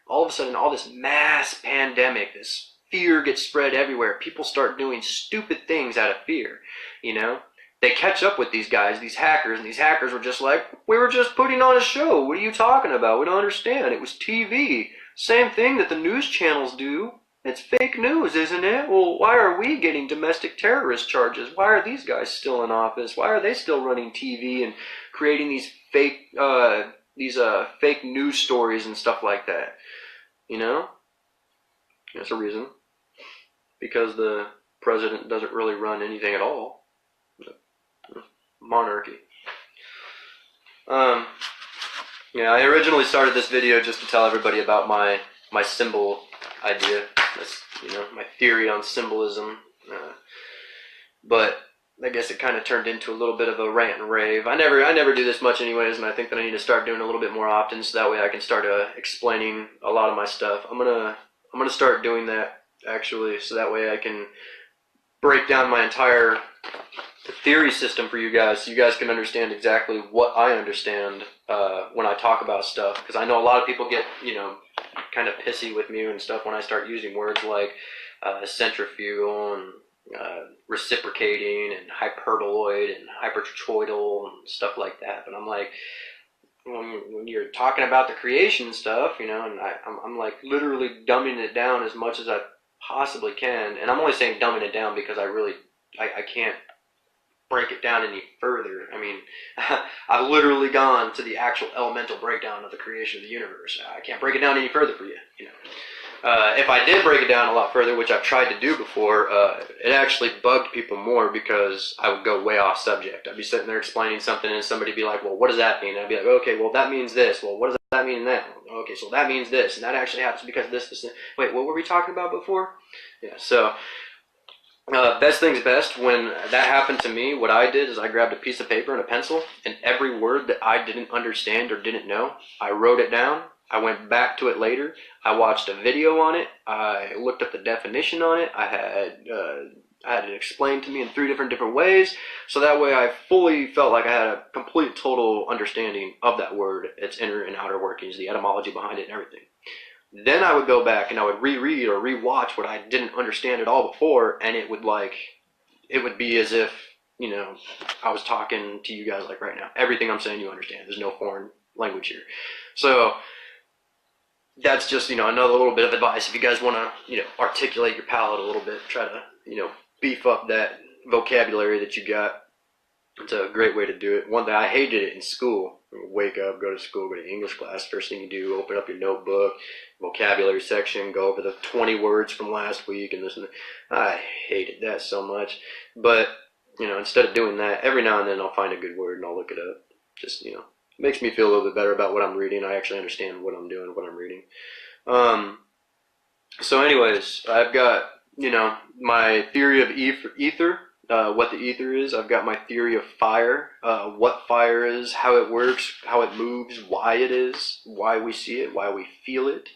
all of a sudden all this mass pandemic, this fear gets spread everywhere. People start doing stupid things out of fear, you know? They catch up with these guys, these hackers, and these hackers were just like, we were just putting on a show. What are you talking about? We don't understand. It was TV. Same thing that the news channels do. It's fake news, isn't it? Well, why are we getting domestic terrorist charges? Why are these guys still in office? Why are they still running TV and creating these fake news stories and stuff like that? You know? That's a reason. Because the president doesn't really run anything at all. Monarchy. Yeah, I originally started this video just to tell everybody about my symbol idea. That's, you know, my theory on symbolism. But I guess it kind of turned into a little bit of a rant and rave. I never do this much anyways, and I think that I need to start doing it a little bit more often, so that way I can start explaining a lot of my stuff. I'm gonna start doing that actually, so that way I can break down my entire theory system for you guys, so you guys can understand exactly what I understand when I talk about stuff. Because I know a lot of people get, you know, kind of pissy with me and stuff when I start using words like centrifugal and reciprocating and hyperboloid and hypertoroidal and stuff like that. But I'm like, when you're talking about the creation stuff, you know, and I'm like literally dumbing it down as much as I possibly can. And I'm only saying dumbing it down because I can't break it down any further. I mean, I've literally gone to the actual elemental breakdown of the creation of the universe. I can't break it down any further for you, you know. If I did break it down a lot further, which I've tried to do before, it actually bugged people more because I would go way off subject. I'd be sitting there explaining something and somebody would be like, well, what does that mean? And I'd be like, okay, well, that means this. Well, what does that mean then? Okay, so that means this, and that actually happens because of this. Wait, what were we talking about before? Yeah, so best things best. When that happened to me, what I did is I grabbed a piece of paper and a pencil, and every word that I didn't understand or didn't know, I wrote it down. I went back to it later. I watched a video on it. I looked up the definition on it. I had it explained to me in 3 different ways. So that way I fully felt like I had a complete, total understanding of that word, its inner and outer workings, the etymology behind it and everything. Then I would go back and I would reread or rewatch what I didn't understand at all before, and it would be as if, you know, I was talking to you guys like right now. Everything I'm saying you understand. There's no foreign language here. So that's just, you know, another little bit of advice. If you guys want to, you know, articulate your palate a little bit, try to, you know, beef up that vocabulary that you got. It's a great way to do it. One thing, I hated it in school. Wake up, go to school, go to English class. First thing you do, open up your notebook, vocabulary section, go over the 20 words from last week and this and that. I hated that so much. But, you know, instead of doing that, every now and then I'll find a good word and I'll look it up. Just, you know, makes me feel a little bit better about what I'm reading. I actually understand what I'm doing, what I'm reading. So anyways, I've got, you know, my theory of ether, what the ether is. I've got my theory of fire, what fire is, how it works, how it moves, why it is, why we see it, why we feel it.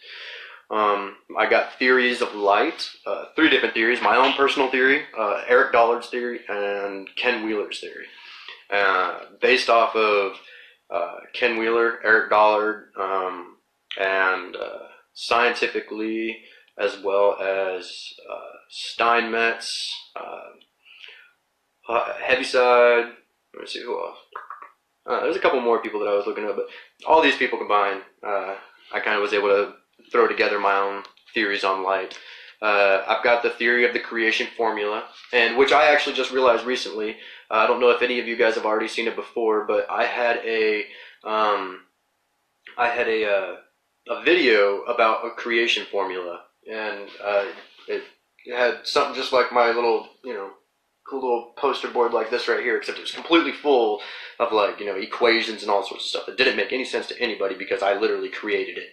I got theories of light, 3 different theories. My own personal theory, Eric Dollard's theory, and Ken Wheeler's theory. Based off of Ken Wheeler, Eric Dollard, and scientifically, as well as Steinmetz, Heaviside. Let me see who else. There's a couple more people that I was looking at, but all these people combined, I kind of was able to throw together my own theories on light. I've got the theory of the creation formula, and which I actually just realized recently. I don't know if any of you guys have already seen it before, but I had a video about a creation formula, and it had something just like my little, you know, cool little poster board like this right here, except it was completely full of, like, you know, equations and all sorts of stuff that didn't make any sense to anybody because I literally created it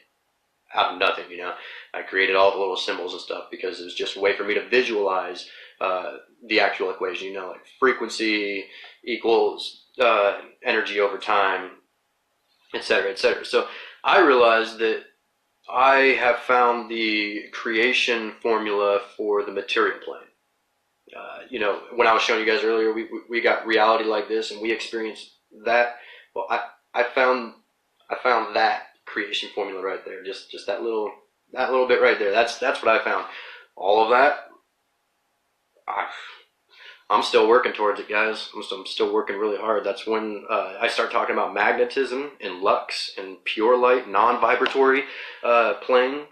out of nothing, you know. I created all the little symbols and stuff because it was just a way for me to visualize the actual equation, you know, like frequency equals energy over time, et cetera, et cetera. So I realized that I have found the creation formula for the material plane. You know, when I was showing you guys earlier, we got reality like this, and we experienced that. Well, I found that creation formula right there. Just that little bit right there. That's what I found. All of that, I'm still working towards it, guys. I'm still working really hard. That's when I start talking about magnetism and lux and pure light, non-vibratory plane.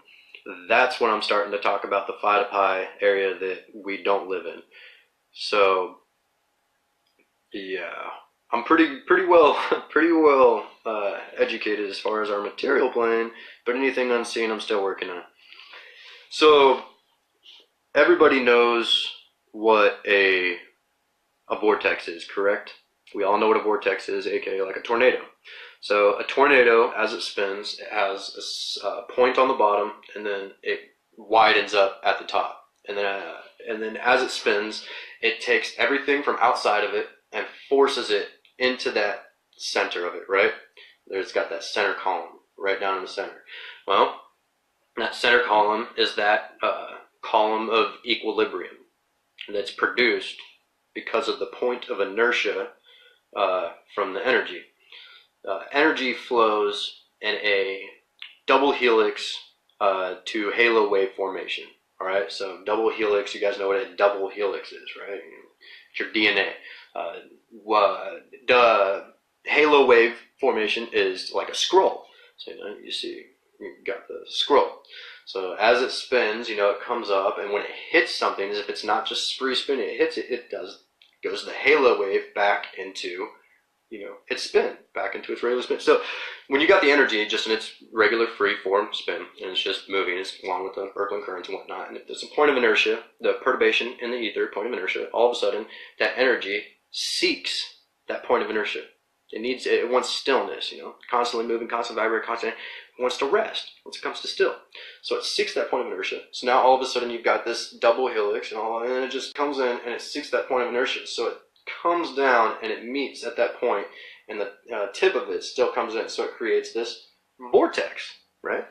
That's when I'm starting to talk about the phi to pi area that we don't live in. So, yeah, I'm pretty well educated as far as our material plane, but anything unseen, I'm still working on. So, everybody knows what a vortex is, correct? We all know what a vortex is, aka like a tornado. So a tornado, as it spins, it has a point on the bottom, and then it widens up at the top. And then as it spins, it takes everything from outside of it and forces it into that center of it, right? It's got that center column right down in the center. Well, that center column is that column of equilibrium that's produced because of the point of inertia from the energy. Energy flows in a double helix to halo wave formation. All right, so double helix, you guys know what a double helix is, right? It's your DNA. The halo wave formation is like a scroll. So you see, you got the scroll. So as it spins, it comes up, and when it hits something, as if it's not just free spinning, it hits it, goes the halo wave back into, its spin, back into its regular spin. So when you got the energy just in its regular free form spin, and it's just moving, it's along with the Birkeland currents and whatnot, and if there's a point of inertia, the perturbation in the ether, point of inertia, all of a sudden, that energy seeks that point of inertia. It wants stillness, constantly moving, constantly vibrating, constantly. It wants to rest once it comes to still. So it seeks that point of inertia. So now all of a sudden you've got this double helix, and then it just comes in and it seeks that point of inertia. So it comes down and it meets at that point, and the tip of it still comes in. So it creates this vortex, right?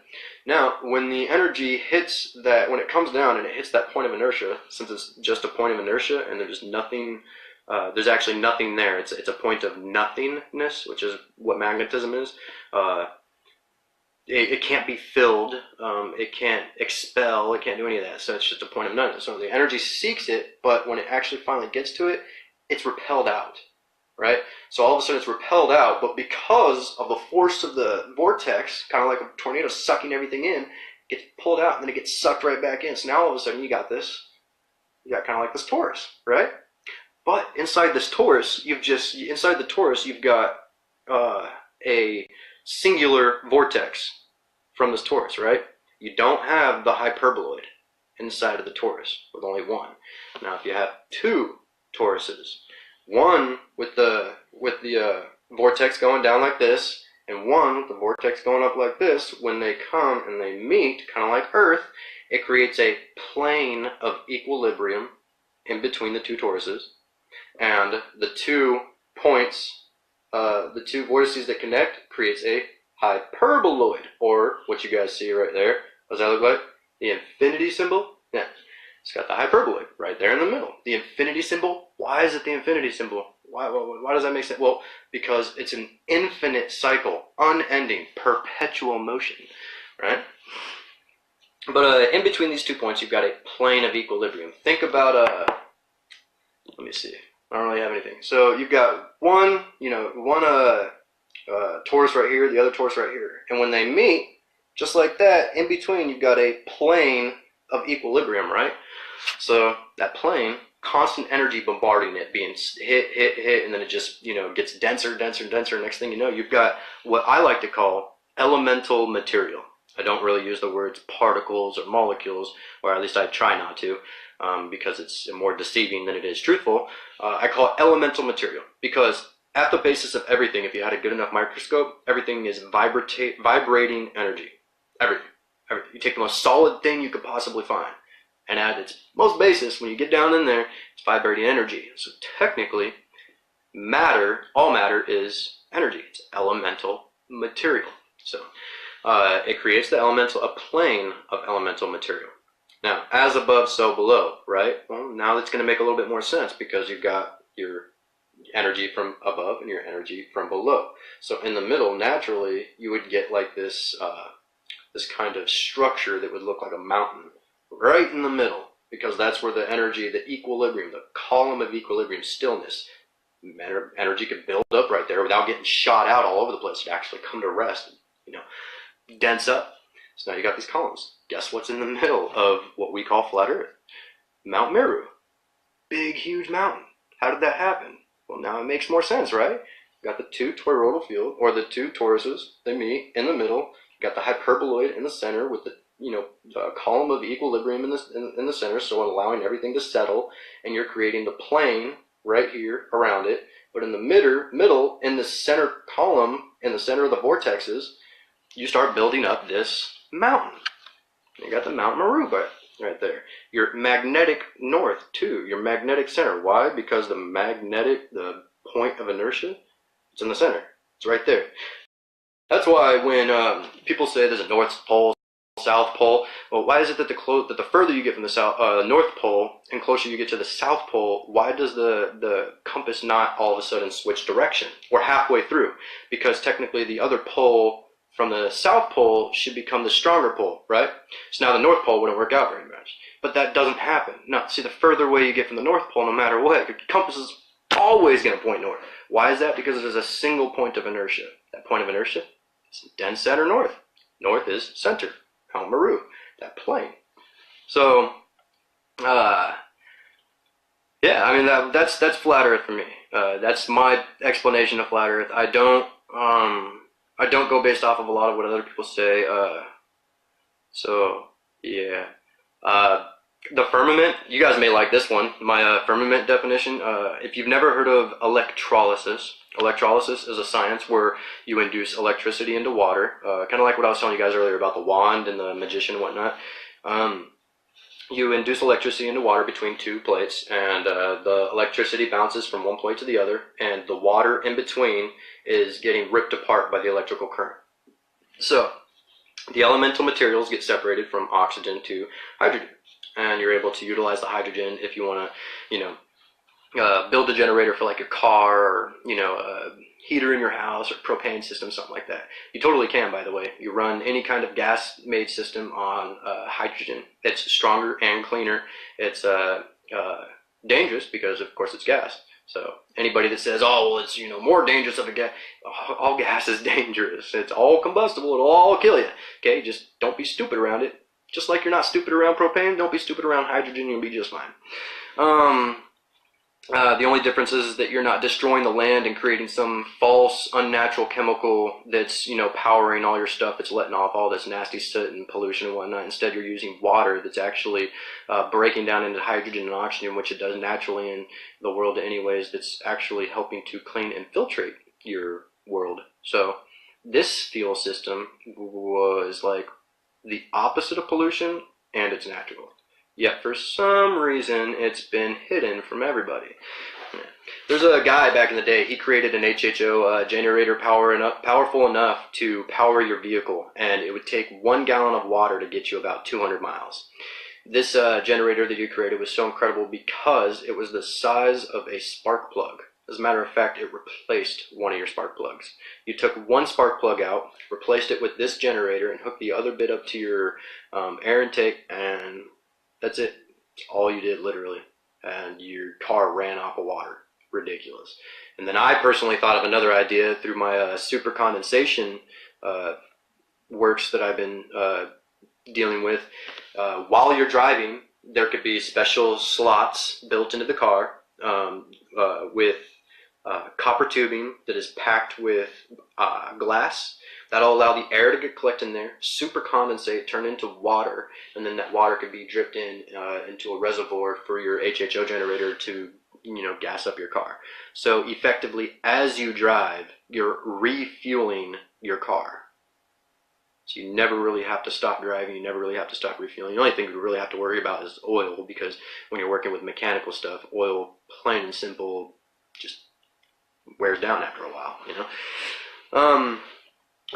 Now, when the energy hits that, when it comes down and it hits that point of inertia, since it's just a point of inertia and there's nothing, there's actually nothing there. It's a point of nothingness, which is what magnetism is. It can't be filled. It can't expel. It can't do any of that. So it's just a point of nothingness. So the energy seeks it, but when it actually finally gets to it, it's repelled out, right? So all of a sudden it's repelled out, but because of the force of the vortex, kind of like a tornado sucking everything in, it gets pulled out and then it gets sucked right back in. So now all of a sudden you got kind of like this torus, right? But inside this torus, you've got a singular vortex from this torus, right? You don't have the hyperboloid inside of the torus with only one. Now, if you have two toruses, one with the vortex going down like this, and one with the vortex going up like this, when they come and they meet, kind of like Earth, it creates a plane of equilibrium in between the two toruses. And the 2 points, the 2 vortices that connect, creates a hyperboloid, or what you guys see right there. What does that look like? The infinity symbol? Yeah, it's got the hyperboloid right there in the middle. The infinity symbol, why is it the infinity symbol? Why does that make sense? Well, because it's an infinite cycle, unending, perpetual motion, right? But in between these 2 points, you've got a plane of equilibrium. Think about, let me see. I don't really have anything. So you've got one torus right here, the other torus right here. And when they meet, just like that, in between you've got a plane of equilibrium, right? So that plane, constant energy bombarding it, being hit, and then it just, gets denser. Next thing you know, you've got what I like to call elemental material. I don't really use the words particles or molecules, or at least I try not to. Because it's more deceiving than it is truthful. I call it elemental material because at the basis of everything, if you had a good enough microscope, everything is vibrating energy. Everything. You take the most solid thing you could possibly find. And at its most basis, when you get down in there, it's vibrating energy. So technically, all matter is energy. It's elemental material. So it creates a plane of elemental material. Now, as above, so below, right? Well, now that's going to make a little bit more sense because you've got your energy from above and your energy from below. So in the middle, naturally, you would get like this this kind of structure that would look like a mountain right in the middle, because that's where the energy, the equilibrium, the column of equilibrium, stillness, energy could build up right there without getting shot out all over the place. It actually come to rest, dense up. So now you got these columns. Guess what's in the middle of what we call flat Earth? Mount Meru. Big, huge mountain. How did that happen? Well, now it makes more sense, right? You got the two toroidal field, or the two toruses, they meet in the middle. You got the hyperboloid in the center with the column of equilibrium in the center, so allowing everything to settle, and you're creating the plane right here around it. But in the middle, in the center column, in the center of the vortexes, you start building up this mountain. You got the Mount Meru right there. Your magnetic north too, your magnetic center. Why? Because the point of inertia, it's in the center. It's right there. That's why when people say there's a North Pole, South Pole, well, why is it that the further you get from the North Pole and closer you get to the South Pole, why does the compass not all of a sudden switch direction? We're halfway through, because technically the other pole from the South Pole should become the stronger pole, right? So now the North Pole wouldn't work out very much. But that doesn't happen. No, see, the further away you get from the North Pole, no matter what, your compass is always going to point north. Why is that? Because there's a single point of inertia. That point of inertia is dead center north. North is center. Mount Meru, that plane. So, yeah, I mean, that's flat Earth for me. That's my explanation of flat Earth. I don't go based off of a lot of what other people say. So, yeah. The firmament, you guys may like this one, my firmament definition. If you've never heard of electrolysis is a science where you induce electricity into water, kind of like what I was telling you guys earlier about the wand and the magician and whatnot. You induce electricity into water between two plates, and the electricity bounces from one plate to the other, and the water in between is getting ripped apart by the electrical current. So, the elemental materials get separated from oxygen to hydrogen, and you're able to utilize the hydrogen if you want to, build a generator for like your car, or a heater in your house, or propane system, something like that. You totally can, by the way. You run any kind of gas-made system on hydrogen. It's stronger and cleaner. It's dangerous because, of course, it's gas. So anybody that says, oh, well, it's more dangerous of a gas, all gas is dangerous. It's all combustible. It'll all kill you. Okay, just don't be stupid around it. Just like you're not stupid around propane, don't be stupid around hydrogen. You'll be just fine. The only difference is that you're not destroying the land and creating some false, unnatural chemical that's, powering all your stuff, that's letting off all this nasty soot and pollution and whatnot. Instead, you're using water that's actually breaking down into hydrogen and oxygen, which it does naturally in the world anyways, that's actually helping to clean and filtrate your world. So this fuel system was like the opposite of pollution, and it's natural. Yet for some reason, it's been hidden from everybody. There's a guy back in the day, he created an HHO generator powerful enough to power your vehicle, and it would take 1 gallon of water to get you about 200 miles. This generator that he created was so incredible because it was the size of a spark plug. As a matter of fact, it replaced one of your spark plugs. You took one spark plug out, replaced it with this generator, and hooked the other bit up to your air intake, and that's it. That's all you did, literally. And your car ran off of water. Ridiculous. And then I personally thought of another idea through my super condensation works that I've been dealing with. While you're driving, there could be special slots built into the car with copper tubing that is packed with glass. That'll allow the air to get collected in there, super condensate, turn into water, and then that water could be dripped into a reservoir for your HHO generator to, gas up your car. So effectively, as you drive, you're refueling your car. So you never really have to stop driving. You never really have to stop refueling. The only thing you really have to worry about is oil, because when you're working with mechanical stuff, oil, plain and simple, just wears down after a while, you know?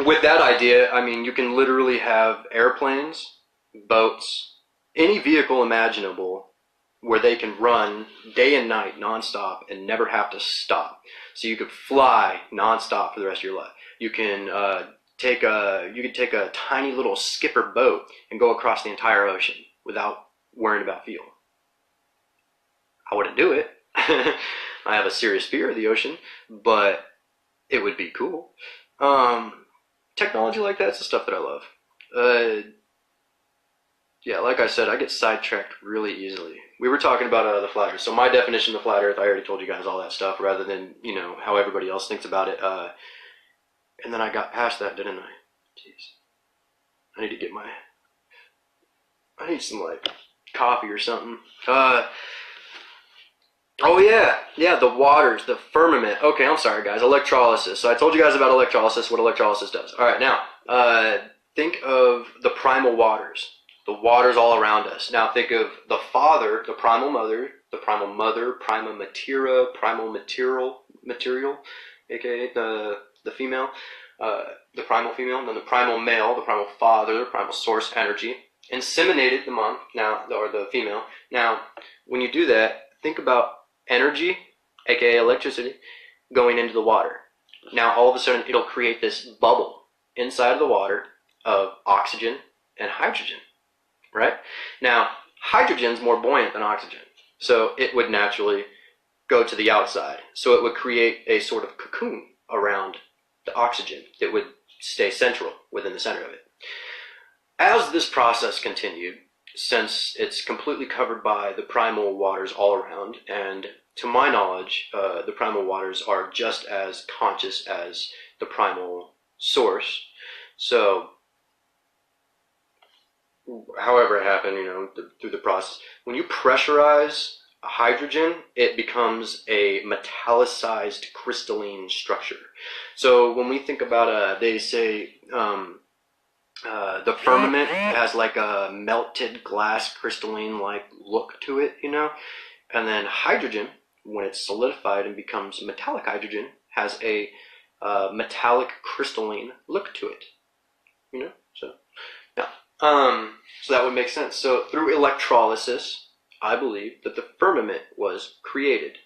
With that idea, I mean, you can literally have airplanes, boats, any vehicle imaginable where they can run day and night nonstop and never have to stop. So you could fly nonstop for the rest of your life. You can take a tiny little skipper boat and go across the entire ocean without worrying about fuel. I wouldn't do it. I have a serious fear of the ocean, but it would be cool. Technology like that's the stuff that I love. Yeah, like I said, I get sidetracked really easily. We were talking about the flat earth. So my definition of flat earth, I already told you guys all that stuff, rather than, you know, how everybody else thinks about it. And then I got past that, didn't I? Jeez. I need some, like, coffee or something. Oh yeah, the waters, the firmament. Okay, I'm sorry guys, electrolysis. So I told you guys about electrolysis, what electrolysis does. Alright, now, think of the primal waters. The waters all around us. Now think of the father, the primal mother, prima materia, primal material, aka the female, the primal female, and then the primal male, the primal father, the primal source energy, inseminated the mom, or the female. Now, when you do that, think about energy, aka electricity, going into the water. Now, all of a sudden, it'll create this bubble inside of the water of oxygen and hydrogen, right? Now, hydrogen's more buoyant than oxygen, so it would naturally go to the outside. So it would create a sort of cocoon around the oxygen that would stay central within the center of it. As this process continued, since it's completely covered by the primal waters all around, and to my knowledge, the primal waters are just as conscious as the primal source. So, however it happened, you know, through the process, when you pressurize hydrogen, it becomes a metallicized crystalline structure. So when we think about, they say, the firmament has like a melted glass crystalline like look to it, you know, and then hydrogen, when it's solidified and becomes metallic hydrogen, has a metallic crystalline look to it, you know. So yeah, so that would make sense. So through electrolysis, I believe that the firmament was created.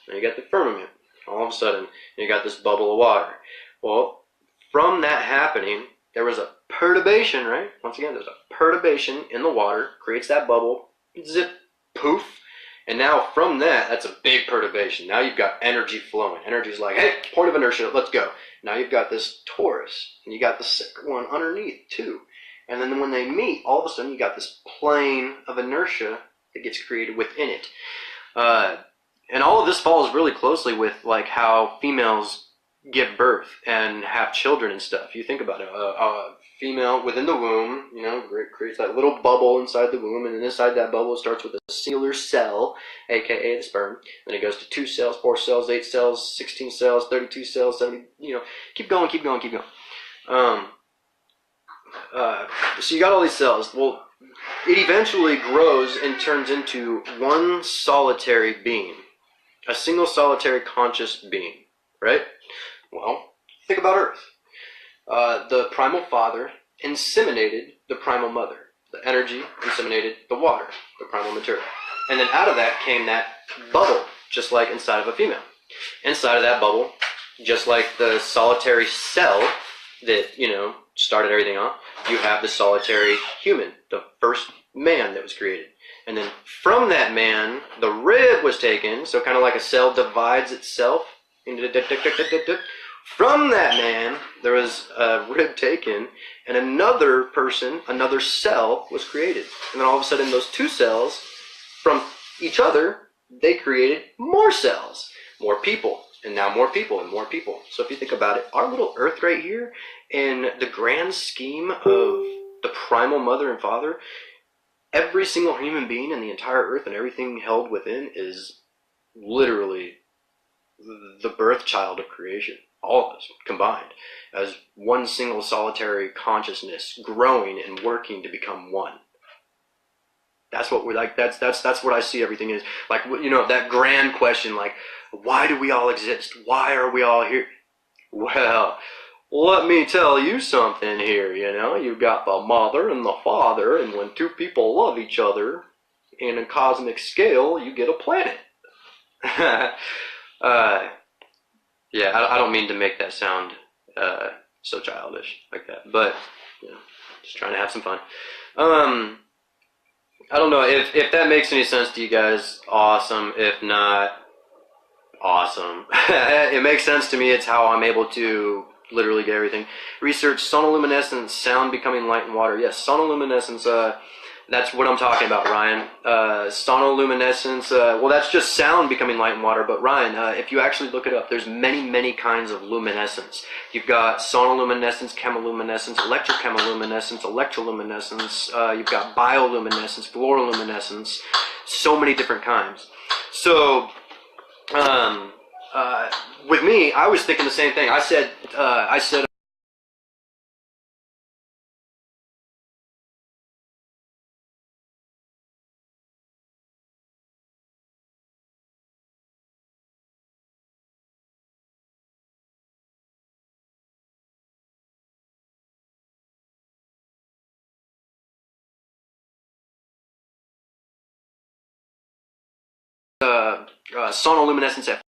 Now you got the firmament, all of a sudden you got this bubble of water. Well, from that happening, there was a perturbation, right? Once again, there's a perturbation in the water, creates that bubble, zip, poof, and now from that, that's a big perturbation. Now you've got energy flowing. Energy's like, hey, point of inertia, let's go. Now you've got this torus, and you got the second one underneath too. And then when they meet, all of a sudden you got this plane of inertia that gets created within it. And all of this falls really closely with like how females give birth and have children and stuff. You think about it, a female within the womb, you know, creates that little bubble inside the womb, and then inside that bubble it starts with a singular cell, aka the sperm. Then it goes to 2 cells, 4 cells, 8 cells, 16 cells, 32 cells, 70, you know, keep going. So you got all these cells. Well, it eventually grows and turns into one solitary being, a single solitary conscious being, right? Well, think about Earth. The primal father inseminated the primal mother. The energy inseminated the water, the primal material. And then out of that came that bubble, just like inside of a female. Inside of that bubble, just like the solitary cell that, you know, started everything off, you have the solitary human, the first man that was created. And then from that man, the rib was taken, so kind of like a cell divides itself into from that man, there was a rib taken, and another person, another cell was created. And then all of a sudden, those 2 cells, from each other, they created more cells, more people, and now more people and more people. So if you think about it, our little Earth right here, in the grand scheme of the primal mother and father, every single human being in the entire Earth and everything held within is literally the birth child of creation. all of us combined, as one single solitary consciousness growing and working to become one. That's what we're like. That's what I see everything is. Like, that grand question, like, why do we all exist? Why are we all here? Well, let me tell you something here. You've got the mother and the father, and when two people love each other in a cosmic scale, you get a planet. Yeah, I don't mean to make that sound so childish like that, but just trying to have some fun. I don't know if that makes any sense to you guys. Awesome. If not, awesome. It makes sense to me. It's how I'm able to literally get everything. Research sonoluminescence, sound becoming light and water. Yes, sonoluminescence. That's what I'm talking about, Ryan. Sonoluminescence, well, that's just sound becoming light and water. But Ryan, if you actually look it up, there's many, many kinds of luminescence. You've got sonoluminescence, chemiluminescence, electrochemiluminescence, electroluminescence. You've got bioluminescence, fluoroluminescence. So many different kinds. So, with me, I was thinking the same thing. I said, sonoluminescence at